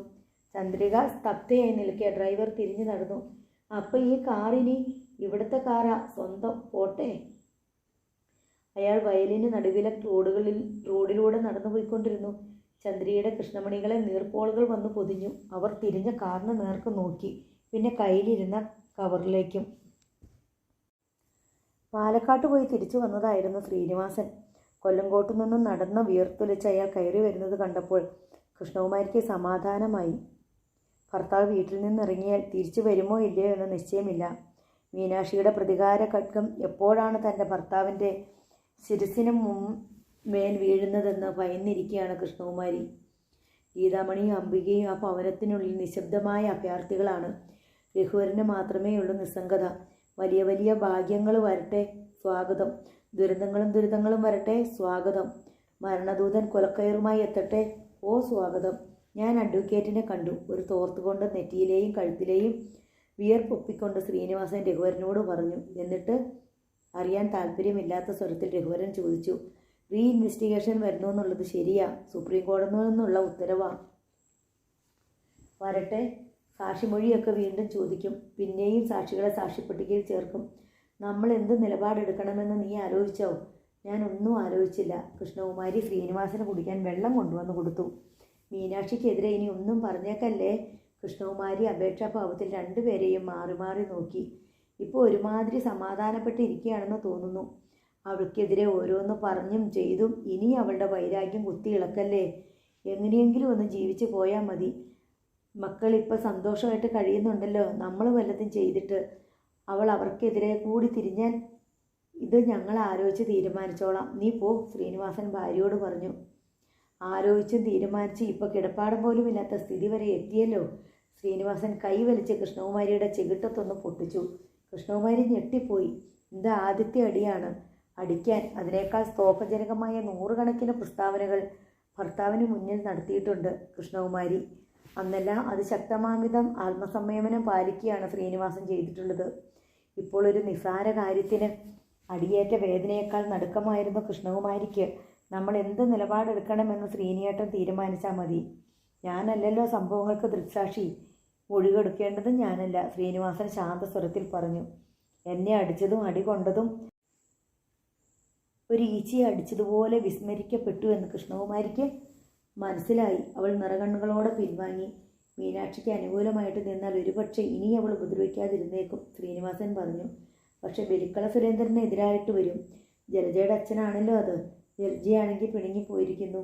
Speaker 1: ചന്ദ്രിക സ്തബ്ധയായി നിൽക്കെ. ഡ്രൈവർ തിരിഞ്ഞു നടന്നു. അപ്പം ഈ കാറിനി ഇവിടുത്തെ കാറാ, സ്വന്തം, പോട്ടെ. അയാൾ വയലിന് നടുവിലെ റോഡിലൂടെ നടന്നു പോയിക്കൊണ്ടിരുന്നു. ചന്ദ്രികയുടെ കൃഷ്ണമണികളെ നീർപ്പോളുകൾ വന്നു പൊതിഞ്ഞു. അവർ തിരിഞ്ഞ കാറിന് നേർക്ക് നോക്കി. പിന്നെ കയ്യിലിരുന്ന കവറിലേക്കും. പാലക്കാട്ട് പോയി തിരിച്ചു വന്നതായിരുന്നു ശ്രീനിവാസൻ. കൊല്ലങ്കോട്ടു നിന്നും നടന്ന് വിയർത്തൊലിച്ച് അയാൾ കയറി വരുന്നത് കണ്ടപ്പോൾ കൃഷ്ണകുമാരിക്ക് സമാധാനമായി. ഭർത്താവ് വീട്ടിൽ നിന്നിറങ്ങിയാൽ തിരിച്ചു വരുമോ ഇല്ലയോ എന്ന് നിശ്ചയമില്ല. മീനാക്ഷിയുടെ പ്രതികാര ഖഡ്ഗം എപ്പോഴാണ് തൻ്റെ ഭർത്താവിൻ്റെ ശിരസിന് മേൽ വീഴുന്നതെന്ന് ഭയന്നിരിക്കുകയാണ് കൃഷ്ണകുമാരി. ഗീതാമണിയും അംബികയും ആ ഭവനത്തിനുള്ളിൽ നിശബ്ദമായ അഭ്യർത്ഥികളാണ്. രഘുവരന് മാത്രമേ ഉള്ളൂ നിസ്സംഗത. വലിയ വലിയ ഭാഗ്യങ്ങൾ വരട്ടെ, സ്വാഗതം. ദുരന്തങ്ങളും വരട്ടെ, സ്വാഗതം. മരണദൂതൻ കൊലക്കയറുമായി എത്തട്ടെ, ഓ സ്വാഗതം. ഞാൻ അഡ്വക്കേറ്റിനെ കണ്ടു. ഒരു തോർത്തുകൊണ്ട് നെറ്റിയിലെയും കഴുത്തിലെയും വിയർപ്പൊപ്പിക്കൊണ്ട് ശ്രീനിവാസൻ രഘുവരനോട് പറഞ്ഞു. എന്നിട്ട് അറിയാൻ താല്പര്യമില്ലാത്ത സ്വരത്തിൽ രഘുവരൻ ചോദിച്ചു. റീ ഇൻവെസ്റ്റിഗേഷൻ വരുന്നു എന്നുള്ളത് ശരിയാ? സുപ്രീം കോടതിയിൽ നിന്നുള്ള ഉത്തരവാ? വരട്ടെ. സാക്ഷിമൊഴിയൊക്കെ വീണ്ടും ചോദിക്കും. പിന്നെയും സാക്ഷികളെ സാക്ഷിപ്പട്ടികയിൽ ചേർക്കും. നമ്മൾ എന്ത് നിലപാടെടുക്കണമെന്ന് നീ ആലോചിച്ചോ? ഞാൻ ഒന്നും ആലോചിച്ചില്ല. കൃഷ്ണകുമാരി ശ്രീനിവാസന് കുടിക്കാൻ വെള്ളം കൊണ്ടുവന്ന് കൊടുത്തു. മീനാക്ഷിക്കെതിരെ ഇനി ഒന്നും പറഞ്ഞേക്കല്ലേ? കൃഷ്ണകുമാരി അപേക്ഷാഭാവത്തിൽ രണ്ടുപേരെയും മാറി മാറി നോക്കി. ഇപ്പോൾ ഒരുമാതിരി സമാധാനപ്പെട്ടിരിക്കുകയാണെന്ന് തോന്നുന്നു. അവൾക്കെതിരെ ഓരോന്ന് പറഞ്ഞും ചെയ്തും ഇനി അവളുടെ വൈരാഗ്യം കുത്തിയിളക്കല്ലേ. എങ്ങനെയെങ്കിലും ഒന്ന് ജീവിച്ചു പോയാൽ മതി. മക്കളിപ്പോൾ സന്തോഷമായിട്ട് കഴിയുന്നുണ്ടല്ലോ. നമ്മൾ വല്ലതും ചെയ്തിട്ട് അവൾ അവർക്കെതിരെ കൂടി തിരിഞ്ഞാൽ ഇത് ഞങ്ങൾ ആലോചിച്ച് തീരുമാനിച്ചോളാം. നീ പോ, ശ്രീനിവാസൻ ഭാര്യയോട് പറഞ്ഞു. ആലോചിച്ചും തീരുമാനിച്ച് ഇപ്പോൾ കിടപ്പാടം പോലും ഇല്ലാത്ത സ്ഥിതി വരെ എത്തിയല്ലോ. ശ്രീനിവാസൻ കൈവലിച്ച് കൃഷ്ണകുമാരിയുടെ ചെകിട്ടത്തൊന്ന് പൊട്ടിച്ചു. കൃഷ്ണകുമാരി ഞെട്ടിപ്പോയി. ഇത് ആദ്യത്തെ അടിയാണ്. അടിക്കാൻ അതിനേക്കാൾ സ്തോഭജനകമായ 100 കണക്കിന് പ്രസ്താവനകൾ ഭർത്താവിന് മുന്നിൽ നടത്തിയിട്ടുണ്ട് കൃഷ്ണകുമാരി. അന്നെല്ലാം അതിശക്തമാംവിധം ആത്മസംയമനം പാലിക്കുകയാണ് ശ്രീനിവാസൻ ചെയ്തിട്ടുള്ളത്. ഇപ്പോൾ ഒരു നിസ്സാര കാര്യത്തിന് അടിയേറ്റ വേദനയേക്കാൾ നടുക്കമായിരുന്നു കൃഷ്ണകുമാരിക്ക്. നമ്മൾ എന്ത് നിലപാടെടുക്കണമെന്ന് ശ്രീനിയേട്ടൻ തീരുമാനിച്ചാൽ മതി. ഞാനല്ലല്ലോ സംഭവങ്ങൾക്ക് ദൃക്സാക്ഷി. മൊഴികൊടുക്കേണ്ടതും ഞാനല്ല, ശ്രീനിവാസൻ ശാന്തസ്വരത്തിൽ പറഞ്ഞു. എന്നെ അടിച്ചതും അടികൊണ്ടതും ഒരു ഈച്ചയെ അടിച്ചതുപോലെ വിസ്മരിക്കപ്പെട്ടു എന്ന് കൃഷ്ണകുമാരിക്ക് മനസ്സിലായി. അവൾ നിറകണ്ണുകളോടെ പിൻവാങ്ങി. മീനാക്ഷിക്ക് അനുകൂലമായിട്ട് നിന്നാൽ ഒരുപക്ഷെ ഇനി അവൾ ഉപദ്രവിക്കാതിരുന്നേക്കും, ശ്രീനിവാസൻ പറഞ്ഞു. പക്ഷെ ബലിക്കള സുരേന്ദ്രനെതിരായിട്ട് വരും. ജലജയുടെ അച്ഛനാണല്ലോ അത്. ജലജയാണെങ്കിൽ പിണങ്ങിപ്പോയിരിക്കുന്നു.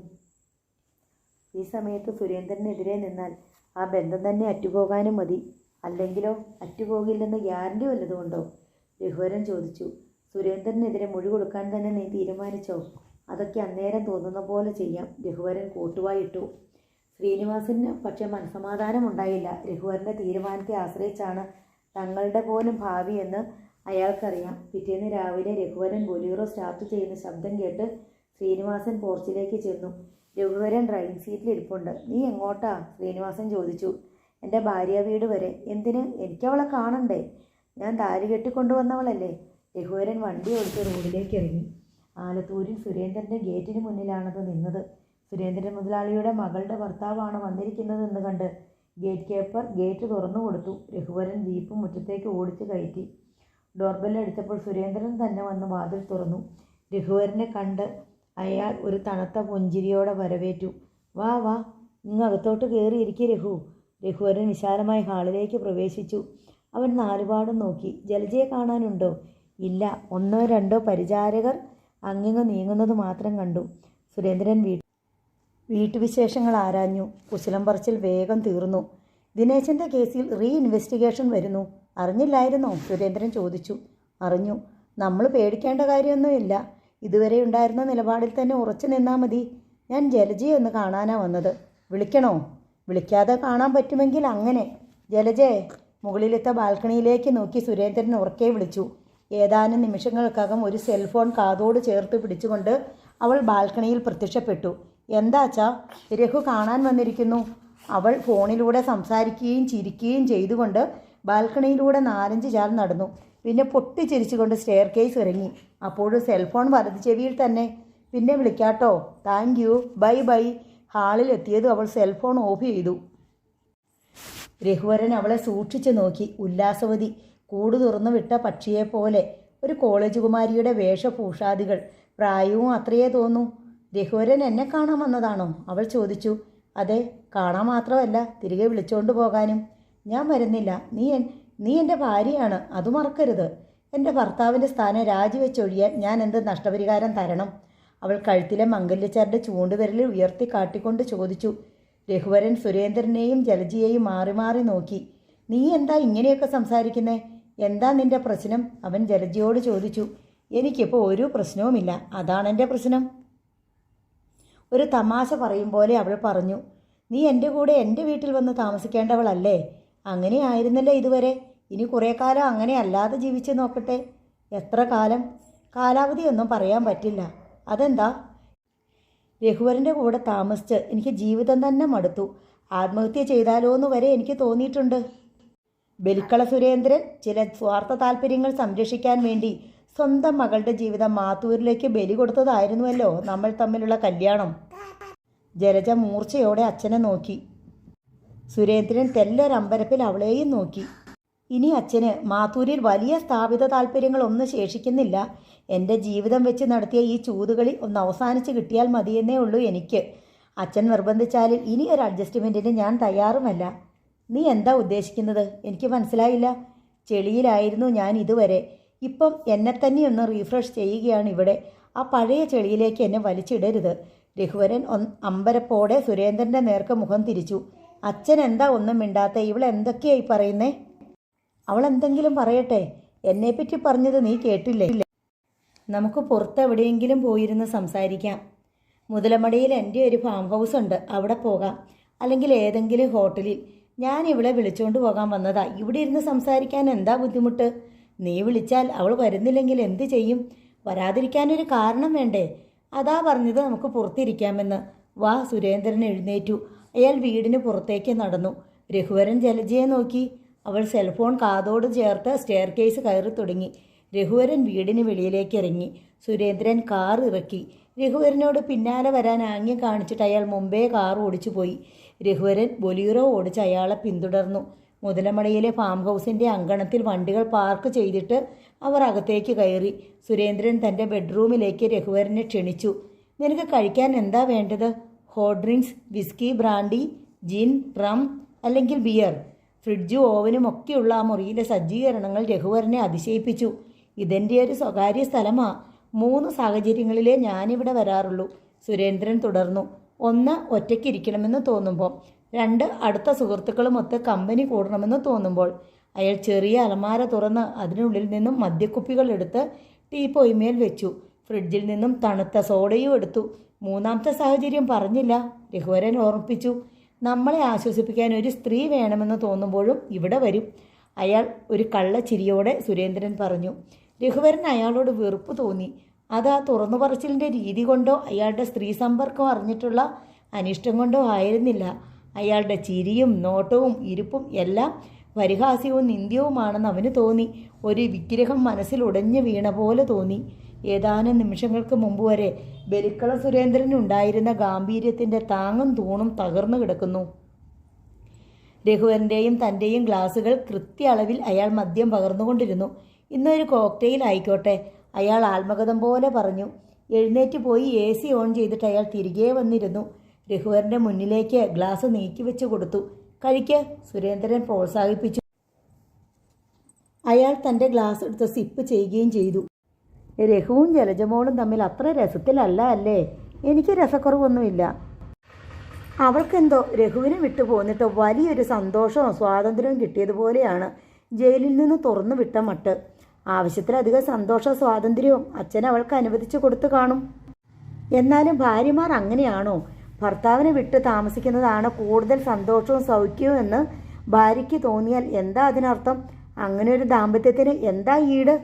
Speaker 1: ഈ സമയത്ത് സുരേന്ദ്രനെതിരെ നിന്നാൽ ആ ബന്ധം തന്നെ അറ്റുപോകാനും മതി. അല്ലെങ്കിലോ അറ്റുപോകില്ലെന്ന് ഗ്യാരണ്ടി വല്ലതുമുണ്ടോ? രഘുവരൻ ചോദിച്ചു. സുരേന്ദ്രനെതിരെ മൊഴി കൊടുക്കാൻ തന്നെ നീ തീരുമാനിച്ചോ? അതൊക്കെ അന്നേരം തോന്നുന്ന പോലെ ചെയ്യാം, രഘുവരൻ കൂട്ടുവായിട്ടു. ശ്രീനിവാസന് പക്ഷെ മനസ്സമാധാനം ഉണ്ടായില്ല. രഘുവരൻ്റെ തീരുമാനത്തെ ആശ്രയിച്ചാണ് തങ്ങളുടെ പോലും ഭാവി എന്ന് അയാൾക്കറിയാം. പിറ്റേന്ന് രാവിലെ രഘുവരൻ ബൊലീറോ സ്റ്റാർട്ട് ചെയ്യുന്ന ശബ്ദം കേട്ട് ശ്രീനിവാസൻ പോർച്ചിലേക്ക് ചെന്നു. രഘുവരൻ ഡ്രൈവിംഗ് സീറ്റിൽ ഇരിപ്പുണ്ട്. നീ എങ്ങോട്ടാ? ശ്രീനിവാസൻ ചോദിച്ചു. എൻ്റെ ഭാര്യ വീട് വരെ. എന്തിന്? എനിക്കവളെ കാണണ്ടേ? ഞാൻ താലി കെട്ടിക്കൊണ്ടുവന്നവളല്ലേ. രഘുവരൻ വണ്ടി ഓടിച്ച് റോഡിലേക്ക് ഇറങ്ങി. ആലത്തൂരിൽ സുരേന്ദ്രൻ്റെ ഗേറ്റിന് മുന്നിലാണത് നിന്നത്. സുരേന്ദ്രൻ മുതലാളിയുടെ മകളുടെ ഭർത്താവാണ് വന്നിരിക്കുന്നതെന്ന് കണ്ട് ഗേറ്റ് കീപ്പർ ഗേറ്റ് തുറന്നു കൊടുത്തു. രഘുവരൻ ജീപ്പ് മുറ്റത്തേക്ക് ഓടിച്ച് കയറ്റി. ഡോർബെൽ അടിച്ചപ്പോൾ സുരേന്ദ്രൻ തന്നെ വന്ന് വാതിൽ തുറന്നു. രഘുവരനെ കണ്ട് അയാൾ ഒരു തണുത്ത പുഞ്ചിരിയോടെ വരവേറ്റു. വാ വാ, ഇങ്ങകത്തോട്ട് കയറിയിരിക്കുക രഘു. രഘുവരൻ വിശാലമായ ഹാളിലേക്ക് പ്രവേശിച്ചു. അവൻ നാലുപാടും നോക്കി. ജലജയെ കാണാനുണ്ടോ? ഇല്ല. 1-2 പരിചാരകർ അങ്ങിങ്ങ് നീങ്ങുന്നത് മാത്രം കണ്ടു. സുരേന്ദ്രൻ വീട്ടുവിശേഷങ്ങൾ ആരാഞ്ഞു. കുശലം പറച്ചിൽ വേഗം തീർന്നു. ദിനേശൻ്റെ കേസിൽ റീ ഇൻവെസ്റ്റിഗേഷൻ വരുന്നു. അറിഞ്ഞില്ലായിരുന്നോ? സുരേന്ദ്രൻ ചോദിച്ചു. അറിഞ്ഞു. നമ്മൾ പേടിക്കേണ്ട കാര്യമൊന്നുമില്ല. ഇതുവരെ ഉണ്ടായിരുന്ന നിലപാടിൽ തന്നെ ഉറച്ചു നിന്നാൽ മതി. ഞാൻ ജലജയെ ഒന്ന് കാണാനാണ് വന്നത്. വിളിക്കണോ? വിളിക്കാതെ കാണാൻ പറ്റുമെങ്കിൽ അങ്ങനെ. ജലജേ. മുകളിലത്തെ ബാൽക്കണിയിലേക്ക് നോക്കി സുരേന്ദ്രൻ ഉറക്കെ വിളിച്ചു. ഏതാനും നിമിഷങ്ങൾക്കകം ഒരു സെൽഫോൺ കാതോട് ചേർത്ത് പിടിച്ചുകൊണ്ട് അവൾ ബാൽക്കണിയിൽ പ്രത്യക്ഷപ്പെട്ടു. എന്താച്ചാ? രഘു കാണാൻ വന്നിരിക്കുന്നു. അവൾ ഫോണിലൂടെ സംസാരിക്കുകയും ചിരിക്കുകയും ചെയ്തുകൊണ്ട് ബാൽക്കണിയിലൂടെ 4-5 ചാൽ നടന്നു. പിന്നെ പൊട്ടിച്ചിരിച്ചുകൊണ്ട് സ്റ്റെയർ കേസ് ഇറങ്ങി. അപ്പോഴും സെൽഫോൺ വലത് ചെവിയിൽ തന്നെ. പിന്നെ വിളിക്കാട്ടോ. Thank you. Bye bye. ഹാളിലെത്തിയതും അവൾ സെൽഫോൺ ഓഫ് ചെയ്തു. രഘുവരൻ അവളെ സൂക്ഷിച്ചു നോക്കി. ഉല്ലാസവതി, കൂട് തുറന്നു വിട്ട പക്ഷിയെപ്പോലെ. ഒരു കോളേജ് കുമാരിയുടെ വേഷഭൂഷാദികൾ. പ്രായവും അത്രയേ തോന്നൂ. രഘുവരൻ എന്നെ കാണാൻ വന്നതാണോ? അവൾ ചോദിച്ചു. അതെ, കാണാൻ മാത്രമല്ല, തിരികെ വിളിച്ചുകൊണ്ട് പോകാനും. ഞാൻ വരുന്നില്ല. നീ എൻ്റെ ഭാര്യയാണ്, അത് മറക്കരുത്. എൻ്റെ ഭർത്താവിൻ്റെ സ്ഥാനം രാജിവെച്ചൊഴിയാൻ ഞാൻ എന്ത് നഷ്ടപരിഹാരം തരണം? അവൾ കഴുത്തിലെ മംഗല്യച്ചാരുടെ ചൂണ്ടുവിരലിൽ ഉയർത്തി കാട്ടിക്കൊണ്ട് ചോദിച്ചു. രഘുവരൻ സുരേന്ദ്രനെയും ജലജിയെയും മാറി മാറി നോക്കി. നീ എന്താ ഇങ്ങനെയൊക്കെ സംസാരിക്കുന്നേ? എന്താ നിന്റെ പ്രശ്നം? അവൻ ജലജിയോട് ചോദിച്ചു. എനിക്കിപ്പോൾ ഒരു പ്രശ്നവുമില്ല, അതാണെൻ്റെ പ്രശ്നം. ഒരു തമാശ പറയും പോലെ അവൾ പറഞ്ഞു. നീ എൻ്റെ കൂടെ എൻ്റെ വീട്ടിൽ വന്ന് താമസിക്കേണ്ടവളല്ലേ? അങ്ങനെ ആയിരുന്നല്ലോ ഇതുവരെ. ഇനി കുറേ കാലം അങ്ങനെ അല്ലാതെ ജീവിച്ച് നോക്കട്ടെ. എത്ര കാലം? കാലാവധിയൊന്നും പറയാൻ പറ്റില്ല. അതെന്താ? രഘുവരൻ്റെ കൂടെ താമസിച്ച് എനിക്ക് ജീവിതം തന്നെ മടുത്തു. ആത്മഹത്യ ചെയ്താലോ എന്ന് വരെ എനിക്ക് തോന്നിയിട്ടുണ്ട്. ബലിക്കള സുരേന്ദ്രൻ ചില സ്വാർത്ഥ താല്പര്യങ്ങൾ സംരക്ഷിക്കാൻ വേണ്ടി സ്വന്തം മകളുടെ ജീവിതം മാത്തൂരിലേക്ക് ബലി കൊടുത്തതായിരുന്നുവല്ലോ നമ്മൾ തമ്മിലുള്ള കല്യാണം. ജലജ മൂർച്ചയോടെ അച്ഛനെ നോക്കി. സുരേന്ദ്രൻ തെല്ലൊരമ്പരപ്പിൽ അവളെയും നോക്കി. ഇനി അച്ഛന് മാത്തൂരിൽ വലിയ സ്ഥാപിത താല്പര്യങ്ങളൊന്നും ശേഷിക്കുന്നില്ല. എൻ്റെ ജീവിതം വെച്ച് നടത്തിയ ഈ ചൂതുകളി ഒന്ന് അവസാനിച്ച് കിട്ടിയാൽ മതിയെന്നേ ഉള്ളൂ എനിക്ക്. അച്ഛൻ നിർബന്ധിച്ചാൽ ഇനി ഒരു അഡ്ജസ്റ്റ്മെൻറ്റിന് ഞാൻ തയ്യാറുമല്ല. നീ എന്താ ഉദ്ദേശിക്കുന്നത്? എനിക്ക് മനസ്സിലായില്ല. ചെളിയിലായിരുന്നു ഞാൻ ഇതുവരെ. ഇപ്പം എന്നെ തന്നെ ഒന്ന് റീഫ്രഷ് ചെയ്യുകയാണ് ഇവിടെ. ആ പഴയ ചെളിയിലേക്ക് എന്നെ വലിച്ചിടരുത്. രഘുവരൻ അമ്പരപ്പോടെ സുരേന്ദ്രൻ്റെ നേർക്ക് മുഖം തിരിച്ചു. അച്ഛൻ എന്താ ഒന്നും മിണ്ടാത്ത? ഇവൾ എന്തൊക്കെയായി പറയുന്നേ? അവൾ എന്തെങ്കിലും പറയട്ടെ. എന്നെപ്പറ്റി പറഞ്ഞത് നീ കേട്ടില്ലേ? നമുക്ക് പുറത്തെവിടെയെങ്കിലും പോയിരുന്ന് സംസാരിക്കാം. മുതലമടയിൽ എൻ്റെ ഒരു ഫാം ഹൗസ് ഉണ്ട്, അവിടെ പോകാം. അല്ലെങ്കിൽ ഏതെങ്കിലും ഹോട്ടലിൽ. ഞാൻ ഇവളെ വിളിച്ചുകൊണ്ട് പോകാൻ വന്നതാ. ഇവിടെ ഇരുന്ന് സംസാരിക്കാൻ എന്താ ബുദ്ധിമുട്ട്? നീ വിളിച്ചാൽ അവൾ വരുന്നില്ലെങ്കിൽ എന്ത് ചെയ്യും? വരാതിരിക്കാനൊരു കാരണം വേണ്ടേ? അതാ പറഞ്ഞത് നമുക്ക് പുറത്തിരിക്കാമെന്ന്. വാ. സുരേന്ദ്രൻ എഴുന്നേറ്റു. അയാൾ വീടിന് പുറത്തേക്ക് നടന്നു. രഘുവരൻ ജലജയെ നോക്കി. അവൾ സെൽഫോൺ കാതോട് ചേർത്ത് സ്റ്റെയർ കേസ് കയറി തുടങ്ങി. രഘുവരൻ വീടിന് വെളിയിലേക്ക് ഇറങ്ങി. സുരേന്ദ്രൻ കാർ ഇറക്കി. രഘുവരനോട് പിന്നാലെ വരാൻ ആംഗ്യം കാണിച്ചിട്ട് അയാൾ മുമ്പേ കാർ ഓടിച്ചു പോയി. രഘുവരൻ ബൊലീറോ ഓടിച്ച് അയാളെ പിന്തുടർന്നു. മുതലമടയിലെ ഫാം ഹൗസിൻ്റെ അങ്കണത്തിൽ വണ്ടികൾ പാർക്ക് ചെയ്തിട്ട് അവർ അകത്തേക്ക് കയറി. സുരേന്ദ്രൻ തൻ്റെ ബെഡ്റൂമിലേക്ക് രഘുവരനെ ക്ഷണിച്ചു. നിനക്ക് കഴിക്കാൻ എന്താ വേണ്ടത്? ഹോട്ട് ഡ്രിങ്ക്സ്, വിസ്കി, ബ്രാൻഡി, ജിൻ, റം അല്ലെങ്കിൽ ബിയർ? ഫ്രിഡ്ജും ഓവനും ഒക്കെയുള്ള ആ മുറിയിലെ സജ്ജീകരണങ്ങൾ രഘുവരനെ അതിശയിപ്പിച്ചു. ഇതെൻ്റെ ഒരു സ്വകാര്യ സ്ഥലമാണ്. 3 സാഹചര്യങ്ങളിലേ ഞാനിവിടെ വരാറുള്ളൂ. സുരേന്ദ്രൻ തുടർന്നു. 1 ഒറ്റയ്ക്കിരിക്കണമെന്ന് തോന്നുമ്പോൾ. 2 അടുത്ത സുഹൃത്തുക്കളുമൊത്ത് കമ്പനി കൂടണമെന്ന് തോന്നുമ്പോൾ. അയാൾ ചെറിയ അലമാര തുറന്ന് അതിനുള്ളിൽ നിന്നും മദ്യക്കുപ്പികൾ എടുത്ത് ടീപ്പോയിമേൽ വെച്ചു. ഫ്രിഡ്ജിൽ നിന്നും തണുത്ത സോഡയും എടുത്തു. 3ാമത്തെ സാഹചര്യം പറഞ്ഞില്ല. രഘുവരൻ ഓർമ്മിപ്പിച്ചു. നമ്മളെ ആശ്വസിപ്പിക്കാൻ ഒരു സ്ത്രീ വേണമെന്ന് തോന്നുമ്പോഴും ഇവിടെ വരും. അയാൾ ഒരു കള്ളച്ചിരിയോടെ സുരേന്ദ്രൻ പറഞ്ഞു. രഘുവരൻ അയാളോട് വെറുപ്പ് തോന്നി. അത് ആ തുറന്നു പറച്ചിലിൻ്റെ രീതി കൊണ്ടോ അയാളുടെ സ്ത്രീ സമ്പർക്കം അറിഞ്ഞിട്ടുള്ള അനിഷ്ടം കൊണ്ടോ ആയിരുന്നില്ല. അയാളുടെ ചിരിയും നോട്ടവും ഇരിപ്പും എല്ലാം പരിഹാസ്യവും നിന്ദ്യവുമാണെന്ന് അവന് തോന്നി. ഒരു വിഗ്രഹം മനസ്സിൽ ഉടഞ്ഞു വീണ പോലെ തോന്നി. ഏതാനും നിമിഷങ്ങൾക്ക് മുമ്പ് വരെ ബലിക്കള സുരേന്ദ്രനുണ്ടായിരുന്ന ഗാംഭീര്യത്തിൻ്റെ താങ്ങും തൂണും തകർന്നു കിടക്കുന്നു. രഘുവരൻ്റെയും തൻ്റെയും ഗ്ലാസുകൾ കൃത്യ അളവിൽ അയാൾ മദ്യം പകർന്നുകൊണ്ടിരുന്നു. ഇന്നൊരു കോക്ടെയിൽ ആയിക്കോട്ടെ, അയാൾ ആത്മകഥം പോലെ പറഞ്ഞു. എഴുന്നേറ്റ് പോയി AC ഓൺ ചെയ്തിട്ട് അയാൾ തിരികെ വന്നിരുന്നു. രഘുവരൻ്റെ മുന്നിലേക്ക് ഗ്ലാസ് നീക്കി വെച്ച് കൊടുത്തു. കഴിക്ക്, സുരേന്ദ്രൻ പ്രോത്സാഹിപ്പിച്ചു. അയാൾ തൻ്റെ ഗ്ലാസ് എടുത്ത് സിപ്പ് ചെയ്യുകയും ചെയ്തു. രഘുവും ജലജമോളും തമ്മിൽ അത്ര രസത്തിലല്ല അല്ലേ? എനിക്ക് രസക്കുറവൊന്നുമില്ല. അവൾക്കെന്തോ രഘുവിനെ വിട്ടു പോന്നിട്ട് വലിയൊരു സന്തോഷവും സ്വാതന്ത്ര്യവും കിട്ടിയതുപോലെയാണ്. ജയിലിൽ നിന്ന് തുറന്നു വിട്ട മട്ട്. ആവശ്യത്തിലധികം സന്തോഷ സ്വാതന്ത്ര്യവും അച്ഛൻ അവൾക്ക് അനുവദിച്ചു കൊടുത്തു കാണും. എന്നാലും ഭാര്യമാർ അങ്ങനെയാണോ? ഭർത്താവിനെ വിട്ട് താമസിക്കുന്നതാണ് കൂടുതൽ സന്തോഷവും സൗഖ്യവും എന്ന് ഭാര്യയ്ക്ക് തോന്നിയാൽ എന്താ അതിനർത്ഥം? അങ്ങനെ ഒരു ദാമ്പത്യത്തിന് എന്താ ഈട്?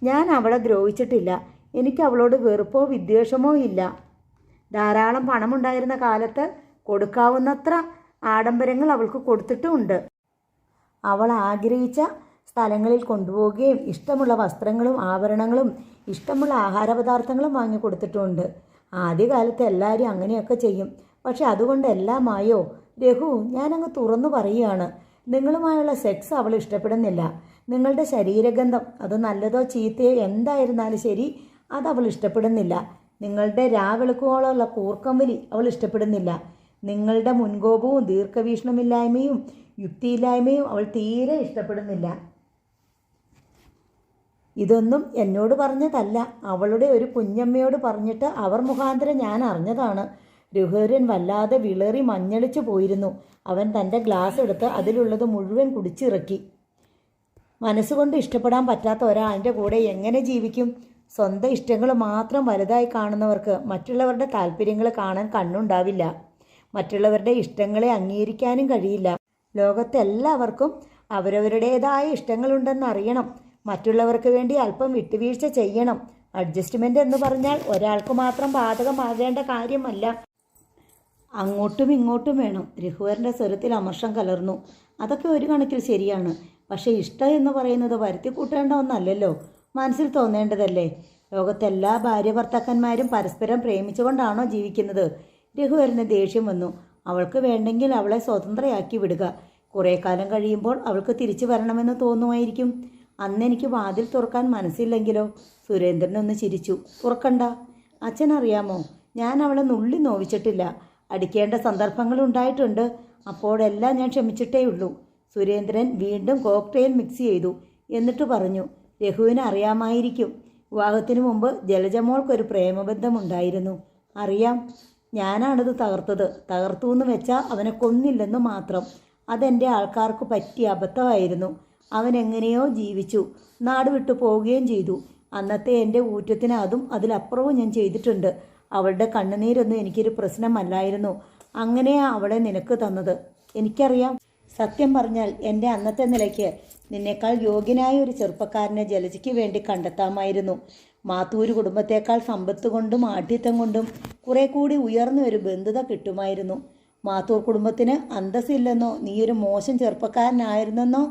Speaker 1: ഞാൻ അവളെ ദ്രോഹിച്ചിട്ടില്ല. എനിക്ക് അവളോട് വെറുപ്പോ വിദ്വേഷമോ ഇല്ല. ധാരാളം പണമുണ്ടായിരുന്ന കാലത്ത് കൊടുക്കാവുന്നത്ര ആഡംബരങ്ങൾ അവൾക്ക് കൊടുത്തിട്ടുമുണ്ട്. അവൾ ആഗ്രഹിച്ച സ്ഥലങ്ങളിൽ കൊണ്ടുപോവുകയും ഇഷ്ടമുള്ള വസ്ത്രങ്ങളും ആഭരണങ്ങളും ഇഷ്ടമുള്ള ആഹാരപദാർത്ഥങ്ങളും വാങ്ങിക്കൊടുത്തിട്ടുമുണ്ട്. ആദ്യകാലത്ത് എല്ലാവരും അങ്ങനെയൊക്കെ ചെയ്യും. പക്ഷെ അതുകൊണ്ട് എല്ലാമായോ? രഘു, ഞാനങ്ങ് തുറന്നു പറയുകയാണ്. നിങ്ങളുമായുള്ള സെക്സ് അവൾ ഇഷ്ടപ്പെടുന്നില്ല. നിങ്ങളുടെ ശരീരഗന്ധം, അത് നല്ലതോ ചീത്തയോ എന്തായിരുന്നാലും ശരി, അത് അവൾ ഇഷ്ടപ്പെടുന്നില്ല. നിങ്ങളുടെ രാവെളുക്കുവോളമുള്ള കൂർക്കമ്പലി അവൾ ഇഷ്ടപ്പെടുന്നില്ല. നിങ്ങളുടെ മുൻകോപവും ദീർഘവീക്ഷണമില്ലായ്മയും യുക്തിയില്ലായ്മയും അവൾ തീരെ ഇഷ്ടപ്പെടുന്നില്ല. ഇതൊന്നും എന്നോട് പറഞ്ഞതല്ല, അവളുടെ ഒരു കുഞ്ഞമ്മയോട് പറഞ്ഞിട്ട് അവർ മുഖാന്തരം ഞാൻ അറിഞ്ഞതാണ്. രഘുവരൻ വല്ലാതെ വിളറി മഞ്ഞളിച്ചു പോയിരുന്നു. അവൻ തൻ്റെ ഗ്ലാസ് എടുത്ത് അതിലുള്ളത് മുഴുവൻ കുടിച്ചിറക്കി. മനസ്സുകൊണ്ട് ഇഷ്ടപ്പെടാൻ പറ്റാത്ത ഒരാളിൻ്റെ കൂടെ എങ്ങനെ ജീവിക്കും? സ്വന്തം ഇഷ്ടങ്ങൾ മാത്രം വലുതായി കാണുന്നവർക്ക് മറ്റുള്ളവരുടെ താല്പര്യങ്ങൾ കാണാൻ കണ്ണുണ്ടാവില്ല. മറ്റുള്ളവരുടെ ഇഷ്ടങ്ങളെ അംഗീകരിക്കാനും കഴിയില്ല. ലോകത്തെല്ലാവർക്കും അവരവരുടേതായ ഇഷ്ടങ്ങളുണ്ടെന്നറിയണം. മറ്റുള്ളവർക്ക് വേണ്ടി അല്പം വിട്ടുവീഴ്ച ചെയ്യണം. അഡ്ജസ്റ്റ്മെൻ്റ് എന്ന് പറഞ്ഞാൽ ഒരാൾക്ക് മാത്രം ബാധകമാകേണ്ട കാര്യമല്ല. അങ്ങോട്ടും ഇങ്ങോട്ടും വേണം. രഘുവരൻ്റെ സ്വരത്തിൽ അമർഷം കലർന്നു. അതൊക്കെ ഒരു കണക്കിൽ ശരിയാണ്. പക്ഷേ ഇഷ്ടം എന്ന് പറയുന്നത് വരുത്തി കൂട്ടേണ്ട ഒന്നല്ലല്ലോ, മനസ്സിൽ തോന്നേണ്ടതല്ലേ. ലോകത്തെല്ലാ ഭാര്യ ഭർത്താക്കന്മാരും പരസ്പരം പ്രേമിച്ചുകൊണ്ടാണോ ജീവിക്കുന്നത്? രഘുവരന് ദേഷ്യം വന്നു. അവൾക്ക് വേണ്ടെങ്കിൽ അവളെ സ്വതന്ത്രയാക്കി വിടുക. കുറേ കാലം കഴിയുമ്പോൾ അവൾക്ക് തിരിച്ചു വരണമെന്ന് തോന്നുമായിരിക്കും. അന്നെനിക്ക് വാതിൽ തുറക്കാൻ മനസ്സില്ലെങ്കിലോ? സുരേന്ദ്രനൊന്ന് ചിരിച്ചു. തുറക്കണ്ട. അച്ഛനറിയാമോ, ഞാൻ അവളെ നുള്ളി നോവിച്ചിട്ടില്ല. അടിക്കേണ്ട സന്ദർഭങ്ങളുണ്ടായിട്ടുണ്ട്. അപ്പോഴെല്ലാം ഞാൻ ക്ഷമിച്ചിട്ടേയുള്ളൂ. സുരേന്ദ്രൻ വീണ്ടും കോക്ടെയിൽ മിക്സ് ചെയ്തു. എന്നിട്ട് പറഞ്ഞു, രഘുവിന് അറിയാമായിരിക്കും. വിവാഹത്തിനു മുമ്പ് ജലജമോൾക്കൊരു പ്രേമബന്ധമുണ്ടായിരുന്നു. അറിയാം. ഞാനാണത് തകർത്തത്. തകർത്തു എന്ന് വെച്ചാൽ അവനെ കൊന്നില്ലെന്ന് മാത്രം. അതെൻ്റെ ആൾക്കാർക്ക് പറ്റിയ അബദ്ധമായിരുന്നു. അവൻ എങ്ങനെയോ ജീവിച്ചു, നാട് വിട്ടു പോവുകയും ചെയ്തു. അന്നത്തെ എൻ്റെ ഊറ്റത്തിന് അതും അതിലപ്പുറവും ഞാൻ ചെയ്തിട്ടുണ്ട്. അവളുടെ കണ്ണുനീരൊന്നും എനിക്കൊരു പ്രശ്നമല്ലായിരുന്നു. അങ്ങനെയാ അവളെ നിനക്ക് തന്നത്. എനിക്കറിയാം. സത്യം പറഞ്ഞാൽ എൻ്റെ അന്നത്തെ നിലയ്ക്ക് നിന്നേക്കാൾ യോഗ്യനായ ഒരു ചെറുപ്പക്കാരനെ ജലജയ്ക്ക് വേണ്ടി കണ്ടെത്താമായിരുന്നു. മാത്തൂര് കുടുംബത്തേക്കാൾ സമ്പത്ത് കൊണ്ടും ആഢ്യത്വം കൊണ്ടും കുറെ കൂടി ഉയർന്ന ഒരു ബന്ധുത കിട്ടുമായിരുന്നു. മാത്തൂർ കുടുംബത്തിന് അന്തസ്സില്ലെന്നോ നീയൊരു മോശം ചെറുപ്പക്കാരനായിരുന്നെന്നോ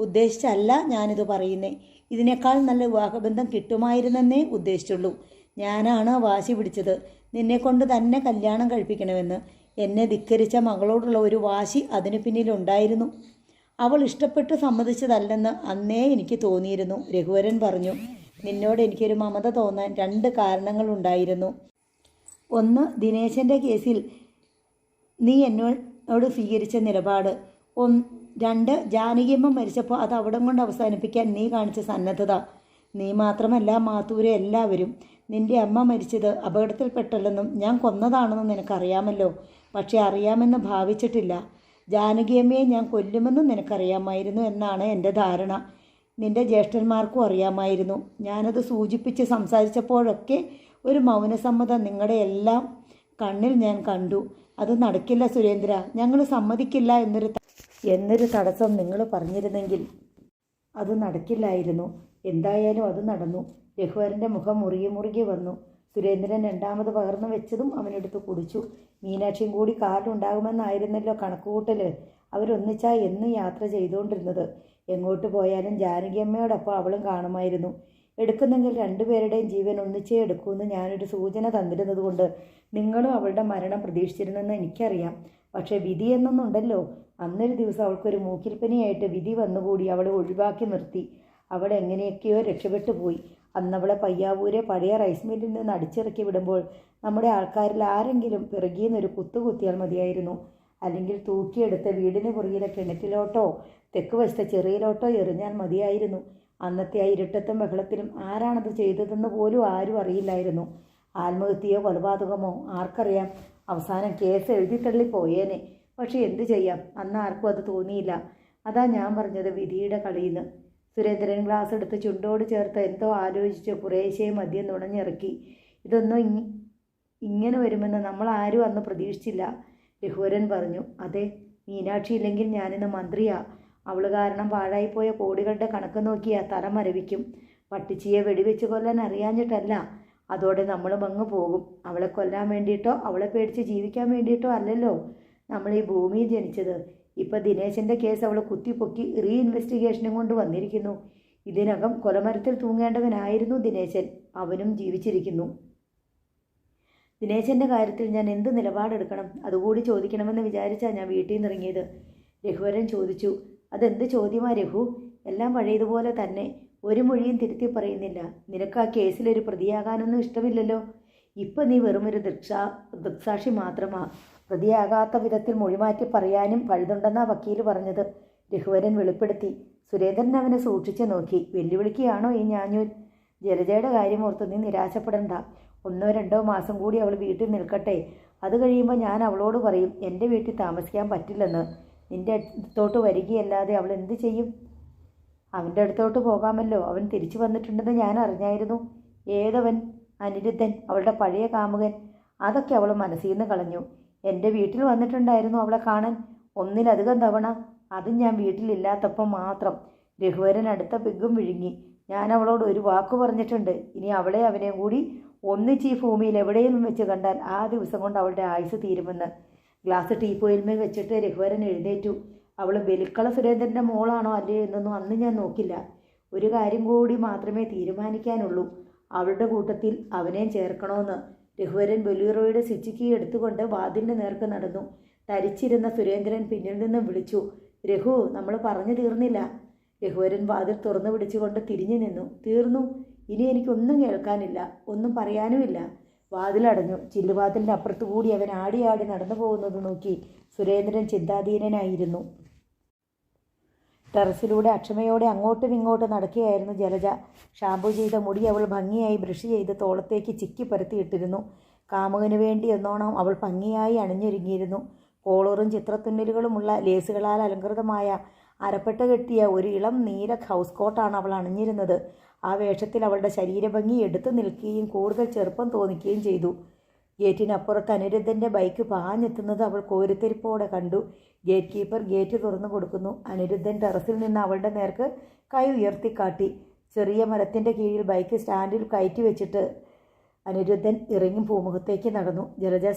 Speaker 1: ഉദ്ദേശിച്ചല്ല ഞാനിത് പറയുന്നേ. ഇതിനേക്കാൾ നല്ല വിവാഹബന്ധം കിട്ടുമായിരുന്നെന്നേ ഉദ്ദേശിച്ചുള്ളൂ. ഞാനാണ് വാശി പിടിച്ചത് നിന്നെക്കൊണ്ട് തന്നെ കല്യാണം കഴിപ്പിക്കണമെന്ന്. എന്നെ ധിക്കരിച്ച മകളോടുള്ള ഒരു വാശി അതിനു പിന്നിലുണ്ടായിരുന്നു. അവൾ ഇഷ്ടപ്പെട്ട് സമ്മതിച്ചതല്ലെന്ന് അന്നേ എനിക്ക് തോന്നിയിരുന്നു. രഘുവരൻ പറഞ്ഞു, നിന്നോട് എനിക്കൊരു മമത തോന്നാൻ 2 കാരണങ്ങളുണ്ടായിരുന്നു. ഒന്ന്, ദിനേശൻ്റെ കേസിൽ നീ എന്നോട് സ്വീകരിച്ച നിലപാട്. 2, ജാനകിയമ്മ മരിച്ചപ്പോൾ അത് അവിടം കൊണ്ട് അവസാനിപ്പിക്കാൻ നീ കാണിച്ച സന്നദ്ധത. നീ മാത്രമല്ല, മാത്തൂരെ എല്ലാവരും. നിന്റെ അമ്മ മരിച്ചത് അപകടത്തിൽപ്പെട്ടല്ലെന്നും ഞാൻ കൊന്നതാണെന്നും നിനക്കറിയാമല്ലോ. പക്ഷെ അറിയാമെന്ന് ഭാവിച്ചിട്ടില്ല. ജാനകിയമ്മയെ ഞാൻ കൊല്ലുമെന്നും നിനക്കറിയാമായിരുന്നു എന്നാണ് എൻ്റെ ധാരണ. നിന്റെ ജ്യേഷ്ഠന്മാർക്കും അറിയാമായിരുന്നു. ഞാനത് സൂചിപ്പിച്ച് സംസാരിച്ചപ്പോഴൊക്കെ ഒരു മൗനസമ്മതം നിങ്ങളുടെ എല്ലാം കണ്ണിൽ ഞാൻ കണ്ടു. അത് നടക്കില്ല സുരേന്ദ്ര, ഞങ്ങൾ സമ്മതിക്കില്ല എന്നൊരു തടസ്സം നിങ്ങൾ പറഞ്ഞിരുന്നെങ്കിൽ അത് നടക്കില്ലായിരുന്നു. എന്തായാലും അത് നടന്നു. രഘുവരൻ്റെ മുഖം മുറുകി വന്നു. സുരേന്ദ്രൻ 2ാമത് പകർന്നു വെച്ചതും അവനെടുത്ത് കുടിച്ചു. മീനാക്ഷിയും കൂടി കാറിലുണ്ടാകുമെന്നായിരുന്നല്ലോ കണക്കുകൂട്ടൽ. അവരൊന്നിച്ചാ എന്ന് യാത്ര ചെയ്തുകൊണ്ടിരുന്നത്. എങ്ങോട്ട് പോയാലും ജാനകിയമ്മയോടൊപ്പം അവളും കാണുമായിരുന്നു. എടുക്കുന്നെങ്കിൽ 2 പേരുടെയും ജീവൻ ഒന്നിച്ചേ എടുക്കുമെന്ന് ഞാനൊരു സൂചന തന്നിരുന്നത് കൊണ്ട് നിങ്ങളും അവളുടെ മരണം പ്രതീക്ഷിച്ചിരുന്നെന്ന് എനിക്കറിയാം. പക്ഷേ വിധി എന്നൊന്നുണ്ടല്ലോ. അന്നൊരു ദിവസം അവൾക്കൊരു മൂക്കിൽപ്പനിയായിട്ട് വിധി വന്നുകൂടി അവളെ ഒഴിവാക്കി നിർത്തി. അവൾ എങ്ങനെയൊക്കെയോ രക്ഷപ്പെട്ടു പോയി. അന്നവളെ പയ്യാവൂരെ പഴയ റൈസ് മില്ലിൽ നിന്ന് അടിച്ചിറക്കി വിടുമ്പോൾ നമ്മുടെ ആൾക്കാരിൽ ആരെങ്കിലും പിറകിയെന്നൊരു കുത്തിയാൽ മതിയായിരുന്നു. അല്ലെങ്കിൽ തൂക്കിയെടുത്ത് വീടിന് പുറകിലെ കിണറ്റിലോട്ടോ തെക്ക് വശത്തെ ചെറിയിലോട്ടോ എറിഞ്ഞാൽ മതിയായിരുന്നു. അന്നത്തെ ആ ഇരുട്ടത്തും ബഹളത്തിലും ആരാണത് ചെയ്തതെന്ന് പോലും ആരും അറിയില്ലായിരുന്നു. ആത്മഹത്യയോ കൊലപാതകമോ ആർക്കറിയാം. അവസാനം കേസ് എഴുതിത്തള്ളി പോയേനെ. പക്ഷെ എന്തു ചെയ്യാം, അന്ന് ആർക്കും അത് തോന്നിയില്ല. അതാ ഞാൻ പറഞ്ഞത് വിധിയുടെ കളിയെന്ന്. സുരേന്ദ്രൻ ഗ്ലാസ് എടുത്ത് ചുണ്ടോട് ചേർത്ത് എന്തോ ആലോചിച്ച് കുറേശ്ശേ മദ്യം നുണഞ്ഞിറക്കി. ഇതൊന്നും ഇങ്ങനെ വരുമെന്ന് നമ്മൾ ആരും അന്ന് പ്രതീക്ഷിച്ചില്ല. രഘുവരൻ പറഞ്ഞു. അതെ, മീനാക്ഷി ഇല്ലെങ്കിൽ ഞാനിന്ന് മന്ത്രിയാ. അവൾ കാരണം പാഴായിപ്പോയ കോടികളുടെ കണക്ക് നോക്കിയാൽ തല മരവിക്കും. പട്ടിച്ചിയെ വെടിവെച്ച് കൊല്ലാൻ അറിയാഞ്ഞിട്ടല്ല, അതോടെ നമ്മളും അങ്ങ് പോകും. അവളെ കൊല്ലാൻ വേണ്ടിയിട്ടോ അവളെ പേടിച്ച് ജീവിക്കാൻ വേണ്ടിയിട്ടോ അല്ലല്ലോ നമ്മൾ ഈ ഭൂമിയിൽ ജനിച്ചത്. ഇപ്പം ദിനേശൻ്റെ കേസ് അവൾ കുത്തിപ്പൊക്കി റീഇൻവെസ്റ്റിഗേഷനും കൊണ്ട് വന്നിരിക്കുന്നു. ഇതിനകം കൊലമരത്തിൽ തൂങ്ങേണ്ടവനായിരുന്നു ദിനേശൻ. അവനും ജീവിച്ചിരിക്കുന്നു. ദിനേശൻ്റെ കാര്യത്തിൽ ഞാൻ എന്ത് നിലപാടെടുക്കണം അതുകൂടി ചോദിക്കണമെന്ന് വിചാരിച്ചാണ് ഞാൻ വീട്ടിൽ നിന്ന് ഇറങ്ങിയത്. രഘുവരൻ ചോദിച്ചു. അതെന്ത് ചോദ്യമാ രഘു? എല്ലാം പഴയതുപോലെ തന്നെ. ഒരു മൊഴിയും തിരുത്തി പറയുന്നില്ല. നിനക്ക് ആ കേസിലൊരു പ്രതിയാകാനൊന്നും ഇഷ്ടമില്ലല്ലോ. ഇപ്പം നീ വെറുമൊരു ദൃക്സാക്ഷി മാത്രമാ. പ്രതിയാകാത്ത വിധത്തിൽ മൊഴിമാറ്റി പറയാനും പഴുതുണ്ടെന്നാ വക്കീൽ പറഞ്ഞത്. രഘുവരൻ വെളിപ്പെടുത്തി. സുരേന്ദ്രൻ അവനെ സൂക്ഷിച്ചു നോക്കി. വെല്ലുവിളിക്കുകയാണോ ഈ ഞാഞ്ഞൂൽ? ജലജയുടെ കാര്യമോർത്ത് നീ നിരാശപ്പെടണ്ട. 1-2 മാസം കൂടി അവൾ വീട്ടിൽ നിൽക്കട്ടെ. അത് കഴിയുമ്പോൾ ഞാൻ അവളോട് പറയും എൻ്റെ വീട്ടിൽ താമസിക്കാൻ പറ്റില്ലെന്ന്. നിന്റെ അടുത്തോട്ട് വരികയല്ലാതെ അവൾ എന്ത് ചെയ്യും? അവൻ്റെ അടുത്തോട്ട് പോകാമല്ലോ. അവൻ തിരിച്ചു വന്നിട്ടുണ്ടെന്ന് ഞാൻ അറിഞ്ഞായിരുന്നു. ഏതവൻ? അനിരുദ്ധൻ, അവളുടെ പഴയ കാമുകൻ. അതൊക്കെ അവൾ മനസ്സിൽ നിന്ന് കളഞ്ഞു. എൻ്റെ വീട്ടിൽ വന്നിട്ടുണ്ടായിരുന്നു അവളെ കാണാൻ 1-ലധികം തവണ. അതും ഞാൻ വീട്ടിലില്ലാത്തപ്പം മാത്രം. രഘുവരൻ അടുത്ത പെഗ്ഗും വിഴുങ്ങി. ഞാൻ അവളോട് ഒരു വാക്ക് പറഞ്ഞിട്ടുണ്ട്. ഇനി അവളെ അവനെയും കൂടി ഒന്നിച്ച് ഈ ഭൂമിയിൽ എവിടെയും വെച്ച് കണ്ടാൽ ആ ദിവസം കൊണ്ട് അവളുടെ ആയുസ് തീരുമെന്ന്. ഗ്ലാസ് ടീപ്പോയിൽമേൽ വെച്ചിട്ട് രഘുവരൻ എഴുന്നേറ്റു. അവൾ ബലിക്കള സുരേന്ദ്രൻ്റെ മോളാണോ അല്ലയോ എന്നൊന്നും അന്ന് ഞാൻ നോക്കില്ല. ഒരു കാര്യം കൂടി മാത്രമേ തീരുമാനിക്കാനുള്ളൂ. അവളുടെ കൂട്ടത്തിൽ അവനെയും ചേർക്കണമെന്ന്. രഘുവരൻ ബൊലീറോയുടെ സ്വിച്ച് കീ എടുത്തുകൊണ്ട് വാതിലിന് നേർക്ക് നടന്നു. തരിച്ചിരുന്ന സുരേന്ദ്രൻ പിന്നിൽ നിന്ന് വിളിച്ചു, രഘു, നമ്മൾ പറഞ്ഞു തീർന്നില്ല. രഘുവരൻ വാതിൽ തുറന്നു പിടിച്ചുകൊണ്ട് തിരിഞ്ഞു നിന്നു. തീർന്നു. ഇനി എനിക്കൊന്നും കേൾക്കാനില്ല, ഒന്നും പറയാനുമില്ല. വാതിലടഞ്ഞു. ചില്ലുവാതിലിൻ്റെ അപ്പുറത്തു കൂടി അവൻ ആടി ആടി നടന്നു പോകുന്നത് നോക്കി സുരേന്ദ്രൻ ചിന്താധീനനായിരുന്നു. ടെറസിലൂടെ അക്ഷമയോടെ അങ്ങോട്ടും ഇങ്ങോട്ടും നടക്കുകയായിരുന്നു ജലജ. ഷാമ്പു ചെയ്ത മുടി അവൾ ഭംഗിയായി ബ്രഷ് ചെയ്ത് തോളത്തേക്ക് ചിക്കി പരത്തിയിട്ടിരുന്നു. കാമുകന് വേണ്ടി എന്നോണം അവൾ ഭംഗിയായി അണിഞ്ഞൊരുങ്ങിയിരുന്നു. കോളറും ചിത്രത്തുന്നലുകളുമുള്ള ലേസുകളാൽ അലങ്കൃതമായ അരപ്പട്ട കെട്ടിയ ഒരു ഇളം നീല ഹൗസ് കോട്ടാണ് അവൾ അണിഞ്ഞിരുന്നത്. ആ വേഷത്തിൽ അവളുടെ ശരീരഭംഗി എടുത്തു നിൽക്കുകയും കൂടുതൽ ചെറുപ്പം തോന്നിക്കുകയും ചെയ്തു. ഗേറ്റിനപ്പുറത്ത് അനിരുദ്ധൻ്റെ ബൈക്ക് പാഞ്ഞെത്തുന്നത് അവൾ കോരിത്തെരിപ്പോടെ കണ്ടു. ഗേറ്റ് കീപ്പർ ഗേറ്റ് തുറന്നു കൊടുക്കുന്നു. അനിരുദ്ധൻ ടെറസിൽ നിന്ന് അവളുടെ നേർക്ക് കൈ ഉയർത്തിക്കാട്ടി. ചെറിയ മരത്തിൻ്റെ കീഴിൽ ബൈക്ക് സ്റ്റാൻഡിൽ കയറ്റി വെച്ചിട്ട് അനിരുദ്ധൻ ഇറങ്ങി പൂമുഖത്തേക്ക് നടന്നു. ജലജ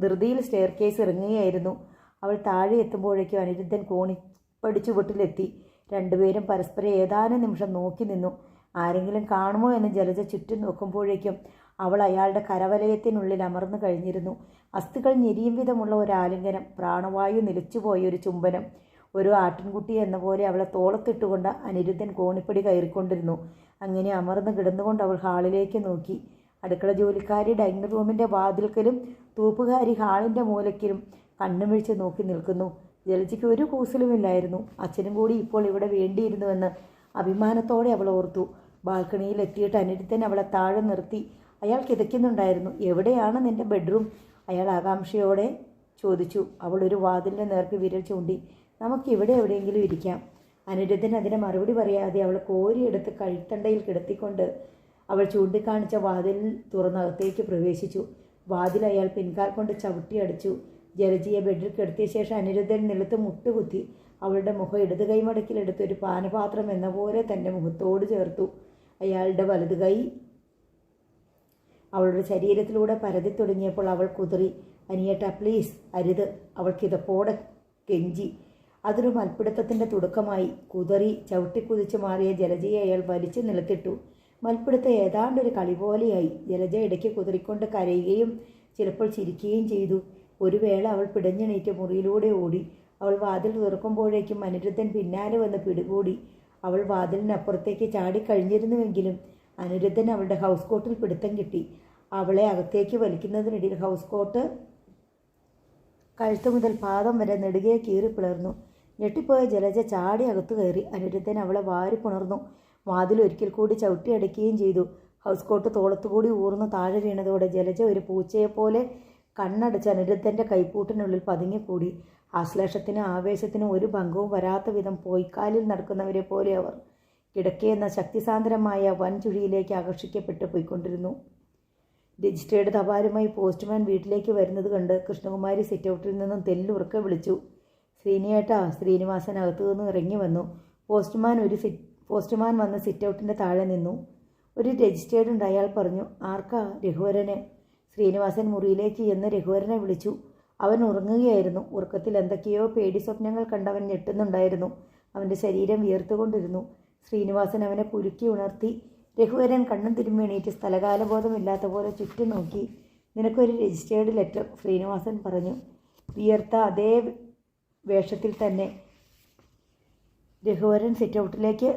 Speaker 1: ധൃതിയിൽ സ്റ്റെയർ കേസ് ഇറങ്ങുകയായിരുന്നു. അവൾ താഴെ എത്തുമ്പോഴേക്കും അനിരുദ്ധൻ കോണിപ്പടിച്ചുവട്ടിലെത്തി. രണ്ടുപേരും പരസ്പരം ഏതാനും നിമിഷം നോക്കി നിന്നു. ആരെങ്കിലും കാണുമോ എന്ന് ജലജ ചുറ്റും നോക്കുമ്പോഴേക്കും അവൾ അയാളുടെ കരവലയത്തിനുള്ളിൽ അമർന്നു കഴിഞ്ഞിരുന്നു. അസ്ഥികൾ ഞെരിയും വിധമുള്ള ഒരു ആലിംഗനം, പ്രാണവായു നിലച്ചുപോയൊരു ചുംബനം. ഒരു ആട്ടിൻകുട്ടി എന്ന പോലെ അവളെ തോളത്തിട്ടുകൊണ്ട് അനിരുദ്ധൻ കോണിപ്പടി കയറിക്കൊണ്ടിരുന്നു. അങ്ങനെ അമർന്ന് കിടന്നുകൊണ്ട് അവൾ ഹാളിലേക്ക് നോക്കി. അടുക്കള ജോലിക്കാരി ഡൈനിങ് റൂമിൻ്റെ വാതിൽക്കലും തൂപ്പുകാരി ഹാളിൻ്റെ മൂലയ്ക്കലും കണ്ണുമിഴിച്ച് നോക്കി നിൽക്കുന്നു. ജലജയ്ക്ക് ഒരു കൂസലുമില്ലായിരുന്നു. അച്ഛനും കൂടി ഇപ്പോൾ ഇവിടെ വേണ്ടിയിരുന്നുവെന്ന് അഭിമാനത്തോടെ അവൾ ഓർത്തു. ബാൽക്കണിയിൽ എത്തിയിട്ട് അനിരുദ്ധൻ അവളെ താഴെ നിർത്തി. അയാൾ കിതയ്ക്കുന്നുണ്ടായിരുന്നു. എവിടെയാണ് നിൻ്റെ ബെഡ്റൂം? അയാൾ ആകാംക്ഷയോടെ ചോദിച്ചു. അവൾ ഒരു വാതിലിൻ്റെ നേർക്ക് വിരൽ ചൂണ്ടി. നമുക്കിവിടെ എവിടെയെങ്കിലും ഇരിക്കാം. അനിരുദ്ധൻ അതിന് മറുപടി പറയാതെ അവൾ കോരിയെടുത്ത് കഴുത്തണ്ടയിൽ കിടത്തിക്കൊണ്ട് അവൾ ചൂണ്ടിക്കാണിച്ച വാതിലിൽ തുറന്നകത്തേക്ക് പ്രവേശിച്ചു. വാതിൽ അയാൾ പിൻകാൽ കൊണ്ട് ചവിട്ടിയടിച്ചു. ജലജിയെ ബെഡിൽ കിടത്തിയ ശേഷം അനിരുദ്ധൻ നിലത്ത് മുട്ടുകുത്തി. അവളുടെ മുഖം ഇടത് കൈമടക്കിലെടുത്ത് ഒരു പാനപാത്രം എന്ന പോലെ തൻ്റെ മുഖത്തോട് ചേർത്തു. അയാളുടെ വലത് കൈ അവളുടെ ശരീരത്തിലൂടെ പരതി തുടങ്ങിയപ്പോൾ അവൾ കുതറി. അനിയേട്ട, പ്ലീസ്, അരുത്, അവൾ കിതപ്പോടെ കെഞ്ചി. അതൊരു മൽപ്പിടുത്തത്തിൻ്റെ തുടക്കമായി. കുതറി ചവിട്ടിക്കുതിച്ച് മാറിയ ജലജയെ അയാൾ വലിച്ചു നിലത്തിട്ടു. മൽപ്പിടുത്തം ഏതാണ്ടൊരു കളി പോലെയായി. ജലജ ഇടയ്ക്ക് കുതിറിക്കൊണ്ട് കരയുകയും ചിലപ്പോൾ ചിരിക്കുകയും ചെയ്തു. ഒരു വേള അവൾ പിടഞ്ഞെണീറ്റ് മുറിയിലൂടെ ഓടി. അവൾ വാതിൽ തുറക്കുമ്പോഴേക്കും അനിരുദ്ധൻ പിന്നാലെ വന്ന് പിടികൂടി. അവൾ വാതിലിനപ്പുറത്തേക്ക് ചാടിക്കഴിഞ്ഞിരുന്നുവെങ്കിലും അനിരുദ്ധൻ അവളുടെ ഹൗസ് കോട്ടിൽ പിടുത്തം കിട്ടി. അവളെ അകത്തേക്ക് വലിക്കുന്നതിനിടയിൽ ഹൗസ് കോട്ട് കഴുത്ത് മുതൽ പാദം വരെ നെടുകെ കീറിപ്പിളർന്നു. ഞെട്ടിപ്പോയ ജലജ ചാടി അകത്തു കയറി. അനിരുദ്ധൻ അവളെ വാരി പുണർന്നു. വാതിൽ ഒരിക്കൽ കൂടി ചവിട്ടിയടയ്ക്കുകയും ചെയ്തു. ഹൗസ് കോട്ട് തോളത്തുകൂടി ഊർന്നു താഴെ വീണതോടെ ജലജ ഒരു പൂച്ചയെപ്പോലെ കണ്ണടച്ച് അനിരുദ്ധൻ്റെ കൈപ്പൂട്ടിനുള്ളിൽ പതുങ്ങിക്കൂടി. ആശ്ലേഷത്തിനും ആവേശത്തിനും ഒരു ഭംഗവും വരാത്ത വിധം പോയിക്കാലിൽ നടക്കുന്നവരെ പോലെ അവർ കിടക്കെന്ന ശക്തിസാന്ദ്രമായ വൻ ചുഴിയിലേക്ക് ആകർഷിക്കപ്പെട്ട് പോയിക്കൊണ്ടിരുന്നു. രജിസ്റ്റേർഡ് തപാലുമായി പോസ്റ്റ്മാൻ വീട്ടിലേക്ക് വരുന്നത് കണ്ട് കൃഷ്ണകുമാരി സിറ്റൗട്ടിൽ നിന്നും തെല്ലുറക്കെ വിളിച്ചു. ശ്രീനിയേട്ടാ. ശ്രീനിവാസൻ അകത്തു നിന്ന് ഇറങ്ങി വന്നു. പോസ്റ്റ്മാൻ വന്ന് സിറ്റൗട്ടിൻ്റെ താഴെ നിന്നു. ഒരു രജിസ്റ്റേർഡ് ഉണ്ട്, അയാൾ പറഞ്ഞു. ആർക്കാ? രഘുവരന്. ശ്രീനിവാസൻ മുറിയിലേക്ക് ചെന്ന് രഘുവരനെ വിളിച്ചു. അവൻ ഉറങ്ങുകയായിരുന്നു. ഉറക്കത്തിൽ എന്തൊക്കെയോ പേടി സ്വപ്നങ്ങൾ കണ്ടവൻ ഞെട്ടുന്നുണ്ടായിരുന്നു. അവൻ്റെ ശരീരം വിയർത്തുകൊണ്ടിരുന്നു. ശ്രീനിവാസൻ അവനെ കുലുക്കി ഉണർത്തി. രഘുവരൻ കണ്ണും തിരുമ്മി എണീറ്റ് സ്ഥലകാലബോധമില്ലാത്ത പോലെ ചുറ്റും നോക്കി. നിനക്കൊരു രജിസ്റ്റേർഡ് ലെറ്റർ, ശ്രീനിവാസൻ പറഞ്ഞു. വിയർത്ത അതേ വേഷത്തിൽ തന്നെ രഘുവരൻ സിറ്റൗട്ടിലേക്ക്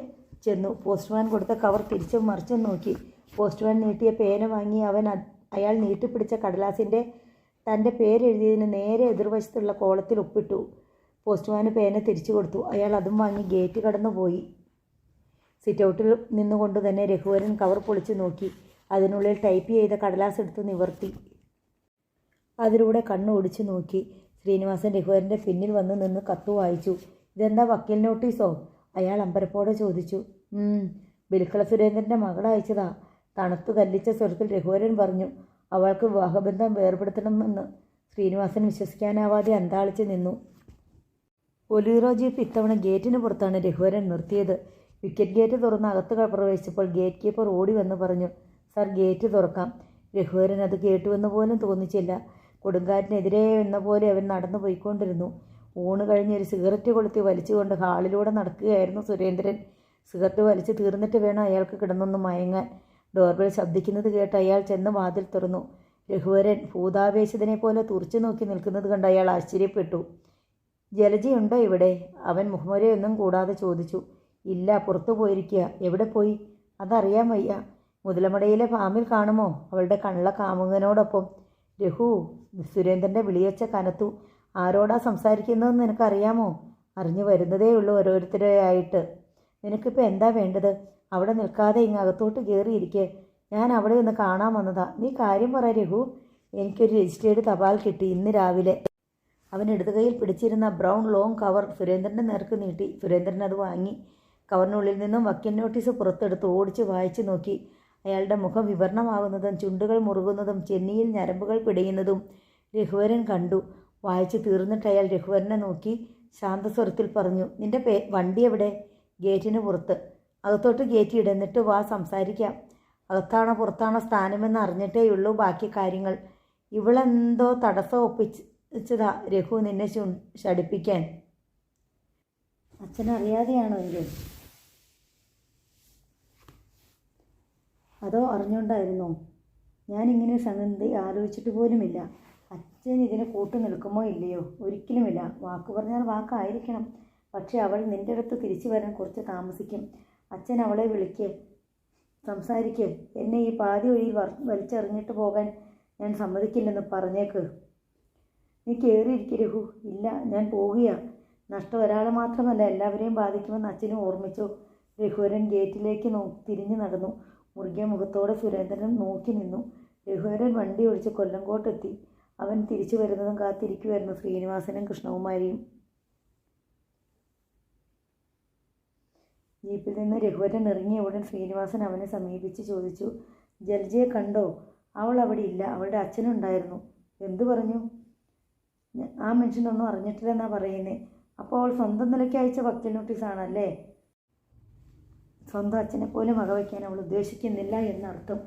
Speaker 1: ചെന്നു. പോസ്റ്റ്മാൻ കൊടുത്ത കവർ തിരിച്ചും മറിച്ചും നോക്കി. പോസ്റ്റ്മാൻ നീട്ടിയ പേന വാങ്ങി അയാൾ നീട്ടിപ്പിടിച്ച കടലാസിൻ്റെ തൻ്റെ പേരെഴുതിയതിന് നേരെ എതിർവശത്തുള്ള കോളത്തിൽ ഒപ്പിട്ടു. പോസ്റ്റ്മാന് പേന തിരിച്ചു കൊടുത്തു. അയാൾ അതും വാങ്ങി ഗേറ്റ് കടന്നു പോയി. സിറ്റൗട്ടിൽ നിന്നുകൊണ്ട് തന്നെ രഘുവരൻ കവർ പൊളിച്ചു നോക്കി. അതിനുള്ളിൽ ടൈപ്പ് ചെയ്ത കടലാസ് എടുത്ത് നിവർത്തി. അതിലൂടെ കണ്ണ് ഓടിച്ചു നോക്കി. ശ്രീനിവാസൻ രഘുവരൻ്റെ പിന്നിൽ വന്ന് നിന്ന് കത്ത് വായിച്ചു. ഇതെന്താ, വക്കീൽ നോട്ടീസോ? അയാൾ അമ്പരപ്പോടെ ചോദിച്ചു. ബിൽക്കള സുരേന്ദ്രൻ്റെ മകൾ അയച്ചതാ. തണുത്തു കല്ലിച്ച സ്വരത്തിൽ രഘുവരൻ പറഞ്ഞു. അവൾക്ക് വിവാഹബന്ധം വേർപെടുത്തണമെന്ന്. ശ്രീനിവാസൻ വിശ്വസിക്കാനാവാതെ അന്താളിച്ച് നിന്നു. ഒലീറോ ജീപ്പ് ഇത്തവണ ഗേറ്റിന് പുറത്താണ് രഘുവരൻ നിർത്തിയത്. വിക്കറ്റ് ഗേറ്റ് തുറന്ന് അകത്ത് പ്രവേശിച്ചപ്പോൾ ഗേറ്റ് കീപ്പർ ഓടി വന്ന് പറഞ്ഞു, സാർ, ഗേറ്റ് തുറക്കാം. രഘുവരൻ അത് കേട്ടുവെന്ന് പോലും തോന്നിച്ചില്ല. കൊടുങ്കാറ്റിനെതിരെ എന്ന പോലെ അവൻ നടന്നു പോയിക്കൊണ്ടിരുന്നു. ഊണ് കഴിഞ്ഞ് ഒരു സിഗരറ്റ് കൊളുത്തി വലിച്ചുകൊണ്ട് ഹാളിലൂടെ നടക്കുകയായിരുന്നു സുരേന്ദ്രൻ. സിഗരറ്റ് വലിച്ചു തീർന്നിട്ട് വേണം അയാൾക്ക് കിടന്നൊന്ന് മയങ്ങാൻ. ഡോർബെൽ ശബ്ദിക്കുന്നത് കേട്ട് അയാൾ ചെന്ന് വാതിൽ തുറന്നു. രഘുവരൻ ഭൂതാവേശിതനെ പോലെ തുറച്ചു നോക്കി നിൽക്കുന്നത് കണ്ട് അയാൾ ആശ്ചര്യപ്പെട്ടു. ജലജയുണ്ടോ ഇവിടെ? അവൻ മുഖമുരയൊന്നും കൂടാതെ ചോദിച്ചു. ഇല്ല, പുറത്തു പോയിരിക്കുക. എവിടെ പോയി? അതറിയാൻ വയ്യ. മുതലമടയിലെ ഫാമിൽ കാണുമോ, അവളുടെ കള്ള കാമുകനോടൊപ്പം. രഘു, സുരേന്ദ്രൻ്റെ വിളിയൊച്ച കനത്തു. ആരോടാ സംസാരിക്കുന്നതെന്ന് നിനക്കറിയാമോ? അറിഞ്ഞു വരുന്നതേ ഉള്ളൂ ഓരോരുത്തരെയായിട്ട്. നിനക്കിപ്പോൾ എന്താ വേണ്ടത്? അവിടെ നിൽക്കാതെ ഇങ്ങകത്തോട്ട് കയറിയിരിക്കെ. ഞാൻ അവിടെ ഒന്ന് കാണാൻ വന്നതാ. നീ കാര്യം പറ രഘു. എനിക്കൊരു രജിസ്റ്റേർഡ് തപാൽ കിട്ടി ഇന്ന് രാവിലെ. അവൻ ഇടതുകൈയിൽ പിടിച്ചിരുന്ന ബ്രൗൺ ലോങ് കവർ സുരേന്ദ്രൻ്റെ നേർക്ക് നീട്ടി. സുരേന്ദ്രൻ അത് വാങ്ങി. കവറിനുള്ളിൽ നിന്നും വക്കീൽ നോട്ടീസ് പുറത്തെടുത്ത് ഓടിച്ച് വായിച്ചു നോക്കി. അയാളുടെ മുഖം വിവരണമാകുന്നതും ചുണ്ടുകൾ മുറുകുന്നതും ചെന്നിയിൽ ഞരമ്പുകൾ പിടയുന്നതും രഘുവരൻ കണ്ടു. വായിച്ചു തീർന്നിട്ട് അയാൾ രഘുവരനെ നോക്കി ശാന്തസ്വരത്തിൽ പറഞ്ഞു, നിന്റെ വണ്ടി എവിടെ? ഗേറ്റിന് പുറത്ത്. അകത്തോട്ട് കയറ്റി ഇടന്നിട്ട് വാ, സംസാരിക്കാം. അകത്താണോ പുറത്താണോ സ്ഥാനമെന്ന് അറിഞ്ഞിട്ടേയുള്ളൂ ബാക്കി കാര്യങ്ങൾ. ഇവളെന്തോ തടസ്സം ഒപ്പിച്ചതാ രഘു നിന്നെ ശടിപ്പിക്കാൻ. അച്ഛനറിയാതെയാണോ എങ്കിൽ? അതോ അറിഞ്ഞുകൊണ്ടായിരുന്നോ? ഞാനിങ്ങനെ സംഗതി ആലോചിച്ചിട്ട് പോലുമില്ല. അച്ഛൻ ഇതിന് കൂട്ടു നിൽക്കുമോ ഇല്ലയോ? ഒരിക്കലുമില്ല. വാക്ക് പറഞ്ഞാൽ വാക്കായിരിക്കണം. പക്ഷേ അവൾ നിൻ്റെ അടുത്ത് തിരിച്ചു വരാൻ കുറച്ച് താമസിക്കും. അച്ഛൻ അവളെ വിളിക്ക്, സംസാരിക്ക്. എന്നെ ഈ പാതി വഴിയിൽ വലിച്ചെറിഞ്ഞിട്ട് പോകാൻ ഞാൻ സമ്മതിക്കില്ലെന്ന് പറഞ്ഞേക്ക്. നീ കയറിയിരിക്കും രഘു. ഇല്ല, ഞാൻ പോവുകയാ. നഷ്ടം ഒരാളെ മാത്രമല്ല എല്ലാവരെയും ബാധിക്കുമെന്ന് അച്ഛനും ഓർമ്മിച്ചു. രഘുവരൻ ഗേറ്റിലേക്ക് തിരിഞ്ഞു നടന്നു. മുറുകിയ മുഖത്തോടെ സുരേന്ദ്രൻ നോക്കി നിന്നു. രഘുവരൻ വണ്ടി ഓടിച്ച് കൊല്ലങ്കോട്ടെത്തി. അവൻ തിരിച്ചു വരുന്നതും കാത്തിരിക്കുമായിരുന്നു ശ്രീനിവാസനും കൃഷ്ണകുമാരിയും. ജീപ്പിൽ നിന്ന് രഘുവരൻ ഇറങ്ങിയ ഉടൻ ശ്രീനിവാസൻ അവനെ സമീപിച്ച് ചോദിച്ചു, ജലജയെ കണ്ടോ? അവൾ അവിടെ ഇല്ല. അവളുടെ അച്ഛനുണ്ടായിരുന്നു. എന്തു പറഞ്ഞു? ആ മനുഷ്യനൊന്നും അറിഞ്ഞിട്ടില്ലെന്നാ പറയുന്നേ. അപ്പോൾ അവൾ സ്വന്തം നിലയ്ക്ക് അയച്ച വക്കീൽ നോട്ടീസാണല്ലേ? സ്വന്തം അച്ഛനെ പോലും വകവയ്ക്കാൻ അവൾ ഉദ്ദേശിക്കുന്നില്ല എന്നർത്ഥം.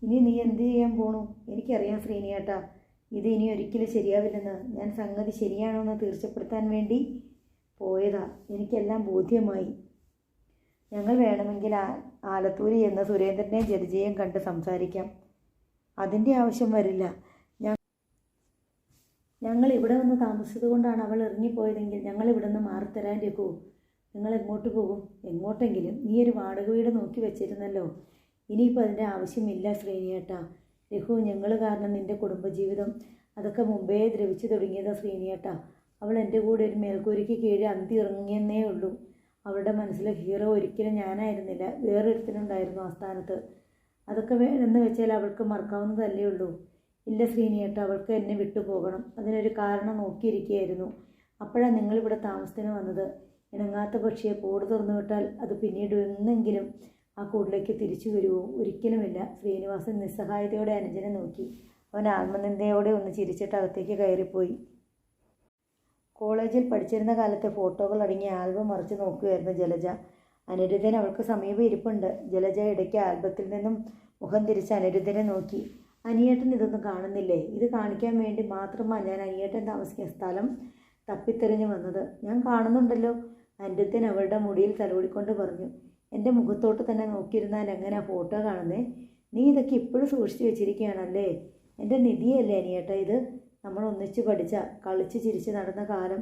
Speaker 1: ഇനി നീ എന്ത് ചെയ്യാൻ പോണു? എനിക്കറിയാം ശ്രീനിയേട്ടാ, ഇത് ഇനി ഒരിക്കലും ശരിയാവില്ലെന്ന്. ഞാൻ സംഗതി ശരിയാണോ എന്ന് തീർച്ചപ്പെടുത്താൻ വേണ്ടി പോയതാ. എനിക്കെല്ലാം ബോധ്യമായി. ഞങ്ങൾ വേണമെങ്കിൽ ആലത്തൂരി എന്ന സുരേന്ദ്രനെയും ജലജയെയും കണ്ട് സംസാരിക്കാം. അതിൻ്റെ ആവശ്യം വരില്ല. ഞങ്ങൾ ഇവിടെ വന്ന് താമസിച്ചത് കൊണ്ടാണ് അവൾ ഇറങ്ങിപ്പോയതെങ്കിൽ ഞങ്ങൾ ഇവിടെ നിന്ന് മാറിത്തരാൻ രഘു. നിങ്ങൾ എങ്ങോട്ട് പോകും? എങ്ങോട്ടെങ്കിലും. നീ ഒരു വാടക വീട് നോക്കി വെച്ചിരുന്നല്ലോ. ഇനിയിപ്പോൾ അതിൻ്റെ ആവശ്യമില്ല ശ്രീനിയേട്ടാ. രഘു, ഞങ്ങൾ കാരണം നിൻ്റെ കുടുംബജീവിതം അതൊക്കെ മുമ്പേ ദ്രവിച്ചു തുടങ്ങിയതാ ശ്രീനിയേട്ടാ. അവൾ എൻ്റെ കൂടെ ഒരു മേൽക്കൂരയ്ക്ക് കീഴെ അന്തി ഇറങ്ങിയെന്നേ ഉള്ളൂ. അവളുടെ മനസ്സിലെ ഹീറോ ഒരിക്കലും ഞാനായിരുന്നില്ല, വേറൊരുത്തനുണ്ടായിരുന്നു ആ സ്ഥാനത്ത്. അതൊക്കെ എന്ന് വെച്ചാൽ അവൾക്ക് മറക്കാവുന്നതല്ലേ ഉള്ളൂ. ഇല്ല ശ്രീനിയേട്ടാ, അവൾക്ക് എന്നെ വിട്ടുപോകണം. അതിനൊരു കാരണം നോക്കിയിരിക്കുകയായിരുന്നു. അപ്പോഴാണ് നിങ്ങളിവിടെ താമസത്തിന് വന്നത്. ഇണങ്ങാത്ത പക്ഷിയെ കൂട് തുറന്നു വിട്ടാൽ അത് പിന്നീട് എന്നെങ്കിലും ആ കൂടിലേക്ക് തിരിച്ചു വരുമോ? ഒരിക്കലുമില്ല. ശ്രീനിവാസൻ നിസ്സഹായതയോടെ അനുജനെ നോക്കി. അവൻ ആത്മനിന്ദയോടെ ഒന്ന് ചിരിച്ചിട്ട് അകത്തേക്ക് കയറിപ്പോയി. കോളേജിൽ പഠിച്ചിരുന്ന കാലത്തെ ഫോട്ടോകൾ അടങ്ങിയ ആൽബം മറിച്ച് നോക്കുകയായിരുന്നു ജലജ. അനിരുദ്ധൻ അവൾക്ക് സമീപം ഇരിപ്പുണ്ട്. ജലജ ഇടയ്ക്ക് ആൽബത്തിൽ നിന്നും മുഖം തിരിച്ച് അനിരുദ്ധനെ നോക്കി. അനിയേട്ടൻ ഇതൊന്നും കാണുന്നില്ലേ? ഇത് കാണിക്കാൻ വേണ്ടി മാത്രമാണ് ഞാൻ അനിയേട്ടൻ താമസിക്കുന്ന സ്ഥലം തപ്പിത്തെറിഞ്ഞു വന്നത്. ഞാൻ കാണുന്നുണ്ടല്ലോ. അനിരുദ്ധൻ അവളുടെ മുടിയിൽ തലോടിക്കൊണ്ട് പറഞ്ഞു. എൻ്റെ മുഖത്തോട്ട് തന്നെ നോക്കിയിരുന്നാൽ എങ്ങനെയാ ഫോട്ടോ കാണുന്നേ? നീ ഇതൊക്കെ ഇപ്പോഴും സൂക്ഷിച്ചു വെച്ചിരിക്കുകയാണല്ലേ? എൻ്റെ നിധിയല്ലേ അനിയേട്ടാ ഇത്? നമ്മൾ ഒന്നിച്ച് പഠിച്ച, കളിച്ച് ചിരിച്ച് നടന്ന കാലം.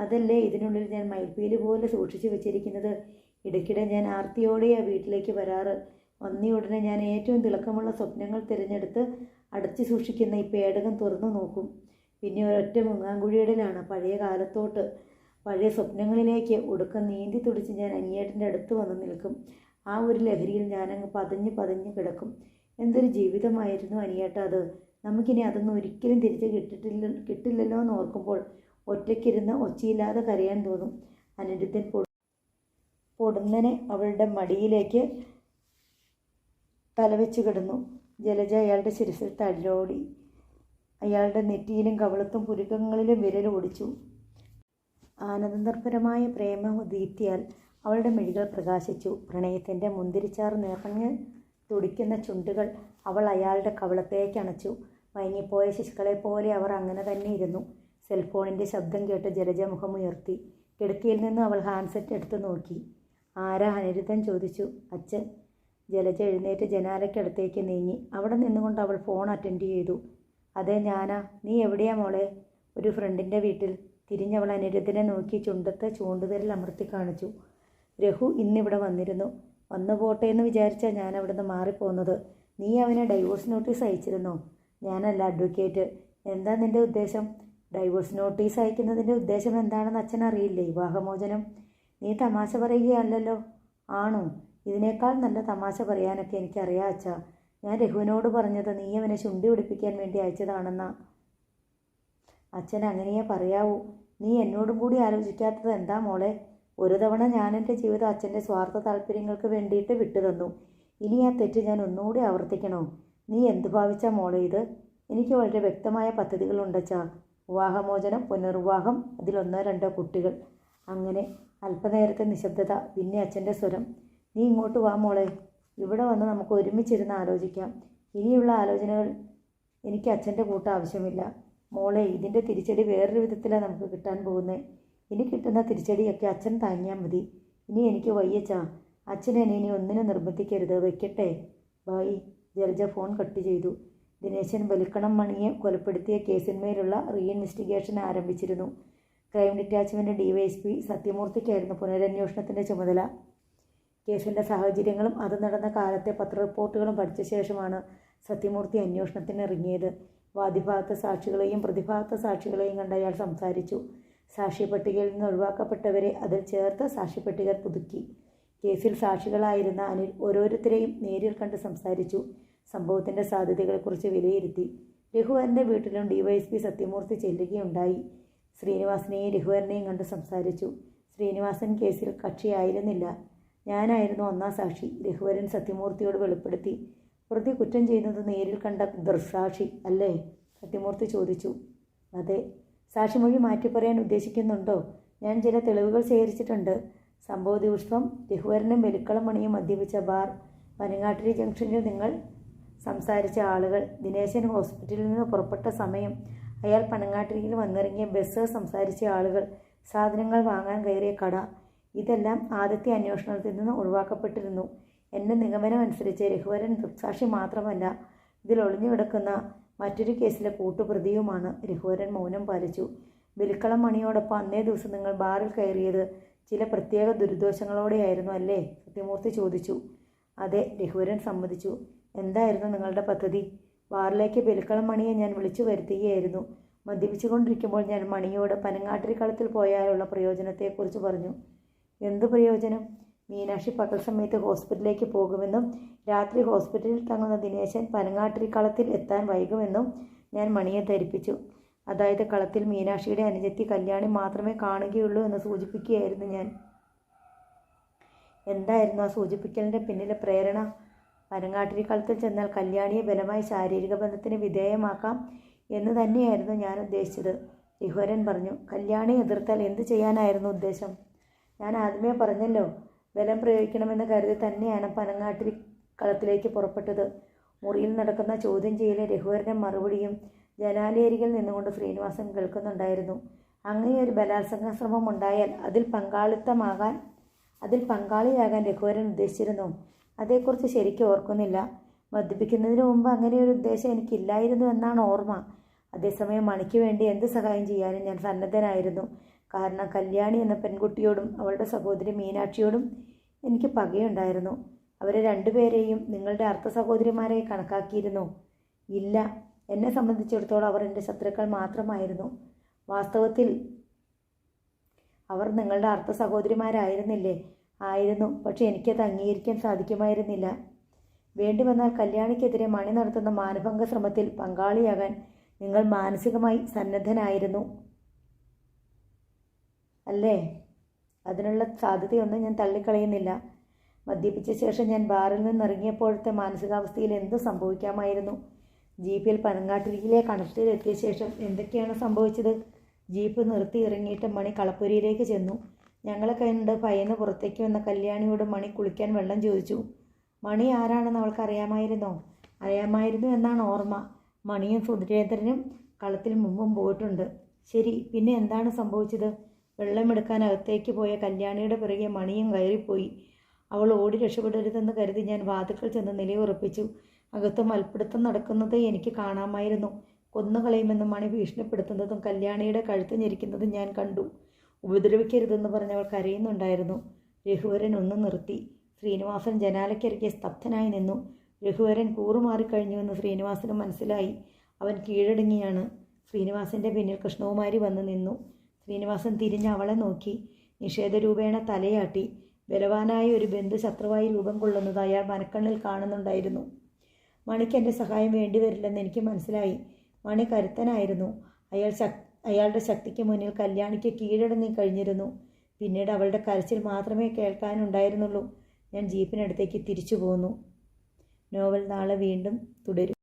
Speaker 1: അതല്ലേ ഇതിനുള്ളിൽ ഞാൻ മയിൽപ്പീല് പോലെ സൂക്ഷിച്ചു വെച്ചിരിക്കുന്നത്. ഇടയ്ക്കിടെ ഞാൻ ആർത്തിയോടെ ആ വീട്ടിലേക്ക് വരാറ്. വന്നിയ ഉടനെ ഞാൻ ഏറ്റവും തിളക്കമുള്ള സ്വപ്നങ്ങൾ തിരഞ്ഞെടുത്ത് അടച്ചു സൂക്ഷിക്കുന്ന ഈ പേടകം തുറന്നു നോക്കും. പിന്നെ ഒരൊറ്റ മുങ്ങാങ്കുഴിയിടലാണ്. പഴയ കാലത്തോട്ട്, പഴയ സ്വപ്നങ്ങളിലേക്ക് ഒടുക്കം നീന്തി തുടിച്ച് ഞാൻ അനിയേട്ടൻ്റെ അടുത്ത് വന്ന് നിൽക്കും. ആ ഒരു ലഹരിയിൽ ഞാനങ്ങ് പതഞ്ഞ് പതഞ്ഞ് കിടക്കും. എന്തൊരു ജീവിതമായിരുന്നു അനിയേട്ട അത്. നമുക്കിനി അതൊന്നും ഒരിക്കലും തിരിച്ച് കിട്ടില്ലല്ലോ എന്ന് ഓർക്കുമ്പോൾ ഒറ്റയ്ക്കിരുന്ന് ഒച്ചയില്ലാതെ കരയാൻ തോന്നും. അനിരുദ്ധൻ പൊടുന്നനെ അവളുടെ മടിയിലേക്ക് തലവെച്ച് കിടന്നു. ജലജ അയാളുടെ ശിരസിൽ തലോടി. അയാളുടെ നെറ്റിയിലും കവിളത്തും പുരുക്കങ്ങളിലും വിരൽ ഓടിച്ചു. ആനന്ദനിർഭരമായ പ്രേമദീപ്തിയാൽ അവളുടെ മിഴികൾ പ്രകാശിച്ചു. പ്രണയത്തിൻ്റെ മുന്തിരിച്ചാറ് നിറഞ്ഞ് തുടിക്കുന്ന ചുണ്ടുകൾ അവൾ അയാളുടെ കവിളത്തേക്ക് അണച്ചു. മയങ്ങിപ്പോയ ശിശുക്കളെ പോലെ അവർ അങ്ങനെ തന്നെ ഇരുന്നു. സെൽഫോണിൻ്റെ ശബ്ദം കേട്ട് ജലജ മുഖമുയർത്തി. കിടക്കയിൽ നിന്ന് അവൾ ഹാൻഡ്സെറ്റ് എടുത്ത് നോക്കി. ആരാ? അനിരുദ്ധൻ ചോദിച്ചു. അച്ഛൻ. ജലജ എഴുന്നേറ്റ് ജനാലയ്ക്കടുത്തേക്ക് നീങ്ങി. അവിടെ നിന്നുകൊണ്ട് അവൾ ഫോൺ അറ്റൻഡ് ചെയ്തു. അതെ, ഞാനാ. നീ എവിടെയാ മോളെ? ഒരു ഫ്രണ്ടിൻ്റെ വീട്ടിൽ. തിരിഞ്ഞവൾ അനിരുദ്ധനെ നോക്കി ചുണ്ടത്ത് ചൂണ്ടുവിരൽ അമർത്തി കാണിച്ചു. രഘു ഇന്നിവിടെ വന്നിരുന്നു. വന്നു പോട്ടെ എന്ന് വിചാരിച്ചാൽ ഞാൻ അവിടുന്ന് മാറിപ്പോന്നത്. നീ അവനെ ഡൈവോഴ്സ് നോട്ടീസ് അയച്ചിരുന്നോ? ഞാനല്ല, അഡ്വക്കേറ്റ്. എന്താ നിൻ്റെ ഉദ്ദേശം? ഡൈവോഴ്സ് നോട്ടീസ് അയക്കുന്നതിൻ്റെ ഉദ്ദേശം എന്താണെന്ന് അച്ഛൻ അറിയില്ലേ? വിവാഹമോചനം. നീ തമാശ പറയുകയല്ലല്ലോ? ആണോ? ഇതിനേക്കാൾ നല്ല തമാശ പറയാനൊക്കെ എനിക്കറിയാം അച്ഛാ. ഞാൻ രഘുവിനോട് പറഞ്ഞത് നീ അവനെ ചുണ്ടി പിടിപ്പിക്കാൻ വേണ്ടി അയച്ചതാണെന്നാ. അച്ഛൻ അങ്ങനെയേ പറയാവൂ. നീ എന്നോടും കൂടി ആലോചിക്കാത്തത് എന്താ മോളെ? ഒരു തവണ ഞാൻ എൻ്റെ ജീവിതം അച്ഛൻ്റെ സ്വാർത്ഥ താല്പര്യങ്ങൾക്ക് വേണ്ടിയിട്ട് വിട്ടുതന്നു. ഇനി ആ തെറ്റ് ഞാൻ ഒന്നുകൂടി ആവർത്തിക്കണോ? നീ എന്ത് ഭാവിച്ചാ മോളെ ഇത്? എനിക്ക് വളരെ വ്യക്തമായ പദ്ധതികളുണ്ടച്ചാ. വിവാഹമോചനം, പുനർവിവാഹം, അതിലൊന്നോ രണ്ടോ കുട്ടികൾ. അങ്ങനെ അല്പനേരത്തെ നിശബ്ദത. പിന്നെ അച്ഛൻ്റെ സ്വരം. നീ ഇങ്ങോട്ട് വാ മോളെ. ഇവിടെ വന്ന് നമുക്ക് ഒരുമിച്ചിരുന്ന് ആലോചിക്കാം. ഇനിയുള്ള ആലോചനകൾ എനിക്ക് അച്ഛൻ്റെ കൂട്ടം ആവശ്യമില്ല. മോളെ, ഇതിൻ്റെ തിരിച്ചടി വേറൊരു വിധത്തിലാണ് നമുക്ക് കിട്ടാൻ പോകുന്നത്. ഇനി കിട്ടുന്ന തിരിച്ചടിയൊക്കെ അച്ഛൻ താങ്ങിയാൽ മതി. ഇനി എനിക്ക് വയ്യച്ചാ. അച്ഛനെ ഇനി ഒന്നിനും നിർബന്ധിക്കരുത്. വെക്കട്ടെ. ബായി. ജലജ ഫോൺ കട്ട് ചെയ്തു. ദിനേശൻ ബലിക്കണം മണിയെ കൊലപ്പെടുത്തിയ കേസിന്മേലുള്ള റീഇൻവെസ്റ്റിഗേഷൻ ആരംഭിച്ചിരുന്നു. ക്രൈം ഡിറ്റാച്ച്മെൻറ്റ് DYSP സത്യമൂർത്തിക്കായിരുന്നു പുനരന്വേഷണത്തിൻ്റെ ചുമതല. കേസിൻ്റെ സാഹചര്യങ്ങളും അത് നടന്ന കാലത്തെ പത്രറിപ്പോർട്ടുകളും പഠിച്ച ശേഷമാണ് സത്യമൂർത്തി അന്വേഷണത്തിന് ഇറങ്ങിയത്. വാദിഭാഗത്തെ സാക്ഷികളെയും പ്രതിഭാഗത്തെ സാക്ഷികളെയും കണ്ട് അയാൾ സംസാരിച്ചു. സാക്ഷ്യപട്ടികയിൽ നിന്ന് ഒഴിവാക്കപ്പെട്ടവരെ അതിൽ ചേർത്ത് സാക്ഷ്യപട്ടിക പുതുക്കി. കേസിൽ സാക്ഷികളായിരുന്ന അനിൽ ഓരോരുത്തരെയും നേരിൽ കണ്ട് സംസാരിച്ചു. സംഭവത്തിൻ്റെ സാധ്യതകളെക്കുറിച്ച് വിലയിരുത്തി. രഘുവരൻ്റെ വീട്ടിലും DYSP സത്യമൂർത്തി ചെല്ലുകയുണ്ടായി. ശ്രീനിവാസനെയും രഘുവരനെയും കണ്ട് സംസാരിച്ചു. ശ്രീനിവാസൻ കേസിൽ കക്ഷിയായിരുന്നില്ല. ഞാനായിരുന്നു ഒന്നാം സാക്ഷി. രഘുവരൻ സത്യമൂർത്തിയോട് വെളിപ്പെടുത്തി. പ്രതി കുറ്റം ചെയ്യുന്നത് നേരിൽ കണ്ട ദൃക്സാക്ഷി അല്ലേ? സത്യമൂർത്തി ചോദിച്ചു. അതെ. സാക്ഷിമൊഴി മാറ്റിപ്പറയാൻ ഉദ്ദേശിക്കുന്നുണ്ടോ? ഞാൻ ചില തെളിവുകൾ ശേഖരിച്ചിട്ടുണ്ട്. സംഭവ ദിവസം രഘുവരനും ബലിക്കളം മണിയും മദ്യപിച്ച ബാർ, പനങ്ങാട്ടിരി ജംഗ്ഷനിൽ നിങ്ങൾ സംസാരിച്ച ആളുകൾ, ദിനേശൻ ഹോസ്പിറ്റലിൽ നിന്ന് പുറപ്പെട്ട സമയം, അയാൾ പനങ്ങാട്ടിരിയിൽ വന്നിറങ്ങിയ ബസ്, സംസാരിച്ച ആളുകൾ, സാധനങ്ങൾ വാങ്ങാൻ കയറിയ കട, ഇതെല്ലാം ആദ്യത്തെ അന്വേഷണത്തിൽ നിന്ന് ഒഴിവാക്കപ്പെട്ടിരുന്നു. എൻ്റെ നിഗമനം അനുസരിച്ച് രഘുവരൻ ദൃക്സാക്ഷി മാത്രമല്ല, ഇതിൽ ഒളിഞ്ഞു കിടക്കുന്ന മറ്റൊരു കേസിലെ കൂട്ടുപ്രതിയുമാണ്. രഘുവരൻ മൗനം പാലിച്ചു. ബലിക്കളം മണിയോടൊപ്പം അന്നേ ദിവസം നിങ്ങൾ ബാറിൽ കയറിയത് ചില പ്രത്യേക ദുരുദ്ദേശങ്ങളോടെയായിരുന്നു അല്ലേ? സത്യമൂർത്തി ചോദിച്ചു. അതെ, രഘുവരൻ സമ്മതിച്ചു. എന്തായിരുന്നു നിങ്ങളുടെ പദ്ധതി? ബാറിലേക്ക് ബലിക്കളം മണിയെ ഞാൻ വിളിച്ചു വരുത്തുകയായിരുന്നു. മദ്യപിച്ചുകൊണ്ടിരിക്കുമ്പോൾ ഞാൻ മണിയോട് പനങ്ങാട്ടിരി കളത്തിൽ പോയാലുള്ള പ്രയോജനത്തെക്കുറിച്ച് പറഞ്ഞു. എന്ത് പ്രയോജനം? മീനാക്ഷി പകൽ സമയത്ത് ഹോസ്പിറ്റലിലേക്ക് പോകുമെന്നും രാത്രി ഹോസ്പിറ്റലിൽ തങ്ങുന്ന ദിനേശൻ പനങ്ങാട്ടിരി കളത്തിൽ എത്താൻ വൈകുമെന്നും ഞാൻ മണിയെ ധരിപ്പിച്ചു. അതായത് കളത്തിൽ മീനാക്ഷിയുടെ അനുജത്തി കല്യാണി മാത്രമേ കാണുകയുള്ളൂ എന്ന് സൂചിപ്പിക്കുകയായിരുന്നു ഞാൻ. എന്തായിരുന്നു ആ സൂചിപ്പിക്കലിൻ്റെ പിന്നിലെ പ്രേരണ? പനങ്ങാട്ടിരി കളത്തിൽ ചെന്നാൽ കല്യാണിയെ ബലമായി ശാരീരിക ബന്ധത്തിന് വിധേയമാക്കാം എന്ന് തന്നെയായിരുന്നു ഞാൻ ഉദ്ദേശിച്ചത്. രഘുവരൻ പറഞ്ഞു. കല്യാണി എതിർത്താൽ എന്ത് ചെയ്യാനായിരുന്നു ഉദ്ദേശം? ഞാൻ ആദ്യമേ പറഞ്ഞല്ലോ, ബലം പ്രയോഗിക്കണമെന്ന് കരുതി തന്നെയാണ് പനങ്ങാട്ടിരി കളത്തിലേക്ക് പുറപ്പെട്ടത്. മുറിയിൽ നടക്കുന്ന ചോദ്യം ചെയ്യലും രഘുവരൻ്റെ മറുപടിയും ജനാലയരികിൽ നിന്നുകൊണ്ട് ശ്രീനിവാസൻ കേൾക്കുന്നുണ്ടായിരുന്നു. അങ്ങനെ ഒരു ബലാത്സംഗ ശ്രമം ഉണ്ടായാൽ അതിൽ പങ്കാളിയാകാൻ രഘുവരൻ ഉദ്ദേശിച്ചിരുന്നു. അതേക്കുറിച്ച് ശരിക്കും ഓർക്കുന്നില്ല. മദ്യപിക്കുന്നതിന് മുമ്പ് അങ്ങനെയൊരു ഉദ്ദേശം എനിക്കില്ലായിരുന്നു എന്നാണ് ഓർമ്മ. അതേസമയം മണിക്ക് വേണ്ടി എന്ത് സഹായം ചെയ്യാനും ഞാൻ സന്നദ്ധനായിരുന്നു. കാരണം കല്യാണി എന്ന പെൺകുട്ടിയോടും അവളുടെ സഹോദരി മീനാക്ഷിയോടും എനിക്ക് പകയുണ്ടായിരുന്നു. അവരെ രണ്ടുപേരെയും നിങ്ങളുടെ അർത്ഥ സഹോദരിമാരായി കണക്കാക്കിയിരുന്നു? ഇല്ല, എന്നെ സംബന്ധിച്ചിടത്തോളം അവർ എൻ്റെ ശത്രുക്കൾ മാത്രമായിരുന്നു. വാസ്തവത്തിൽ അവർ നിങ്ങളുടെ അർത്ഥ സഹോദരിമാരായിരുന്നില്ലേ? ആയിരുന്നു. പക്ഷെ എനിക്കത് അംഗീകരിക്കാൻ സാധിക്കുമായിരുന്നില്ല. വേണ്ടി വന്നാൽ കല്യാണിക്കെതിരെ മണി നടത്തുന്ന മാനഭംഗ ശ്രമത്തിൽ പങ്കാളിയാകാൻ നിങ്ങൾ മാനസികമായി സന്നദ്ധനായിരുന്നു അല്ലേ? അതിനുള്ള സാധ്യതയൊന്നും ഞാൻ തള്ളിക്കളയുന്നില്ല. മദ്യപിച്ച ശേഷം ഞാൻ ബാറിൽ നിന്നിറങ്ങിയപ്പോഴത്തെ മാനസികാവസ്ഥയിൽ എന്ത് സംഭവിക്കാമായിരുന്നു? ജീപ്പിൽ പനങ്ങാട്ടിരിയിലെ കണക്റ്റിലെത്തിയ ശേഷം എന്തൊക്കെയാണ് സംഭവിച്ചത്? ജീപ്പ് നിർത്തി ഇറങ്ങിയിട്ട് മണി കളപ്പുരയിലേക്ക് ചെന്നു. ഞങ്ങളെ കണ്ട് ഭയന്ന് പുറത്തേക്ക് വന്ന കല്യാണിയോട് മണി കുളിക്കാൻ വെള്ളം ചോദിച്ചു. മണി ആരാണെന്ന് അവൾക്ക് അറിയാമായിരുന്നോ? അറിയാമായിരുന്നു എന്നാണ് ഓർമ്മ. മണിയും സുരേന്ദ്രനും കളത്തിൽ മുമ്പും പോയിട്ടുണ്ട്. ശരി, പിന്നെ എന്താണ് സംഭവിച്ചത്? വെള്ളമെടുക്കാൻ അകത്തേക്ക് പോയ കല്യാണിയുടെ പിറകെ മണിയും കയറിപ്പോയി. അവൾ ഓടി രക്ഷപ്പെടരുതെന്ന് കരുതി ഞാൻ വാതിൽക്കൽ ചെന്ന് നിലയുറപ്പിച്ചു. അകത്ത് മൽപ്പിടുത്തം നടക്കുന്നത് എനിക്ക് കാണാമായിരുന്നു. കൊന്നുകളയുമെന്ന് മണി ഭീഷണിപ്പെടുത്തുന്നതും കല്യാണിയുടെ കഴുത്ത് ഞെരിക്കുന്നതും ഞാൻ കണ്ടു. ഉപദ്രവിക്കരുതെന്ന് പറഞ്ഞവൾ കരയുന്നുണ്ടായിരുന്നു. രഘുവരൻ ഒന്ന് നിർത്തി. ശ്രീനിവാസൻ ജനാലയ്ക്കരികെ സ്തബ്ധനായി നിന്നു. രഘുവരൻ കൂറുമാറിക്കഴിഞ്ഞുവെന്ന് ശ്രീനിവാസന് മനസ്സിലായി. അവൻ കീഴടങ്ങിയാണ്. ശ്രീനിവാസൻ്റെ പിന്നിൽ കൃഷ്ണകുമാരി വന്ന് നിന്നു. ശ്രീനിവാസൻ തിരിഞ്ഞ് അവളെ നോക്കി. നിഷേധരൂപേണ തലയാട്ടി. ബലവാനായ ഒരു ബന്ധു ശത്രുവായി രൂപം കൊള്ളുന്നത് അയാൾ മനക്കണ്ണിൽ കാണുന്നുണ്ടായിരുന്നു. മണിക്ക് എൻ്റെ സഹായം വേണ്ടിവരില്ലെന്ന് എനിക്ക് മനസ്സിലായി. മണി കരുത്തനായിരുന്നു. അയാളുടെ ശക്തിക്ക് മുന്നിൽ കല്യാണിക്ക് കീഴടങ്ങി കഴിഞ്ഞിരുന്നു. പിന്നീട് അവളുടെ കരച്ചിൽ മാത്രമേ കേൾക്കാനുണ്ടായിരുന്നുള്ളൂ. ഞാൻ ജീപ്പിനടുത്തേക്ക് തിരിച്ചു പോന്നു. നോവൽ നാളെ വീണ്ടും തുടരും.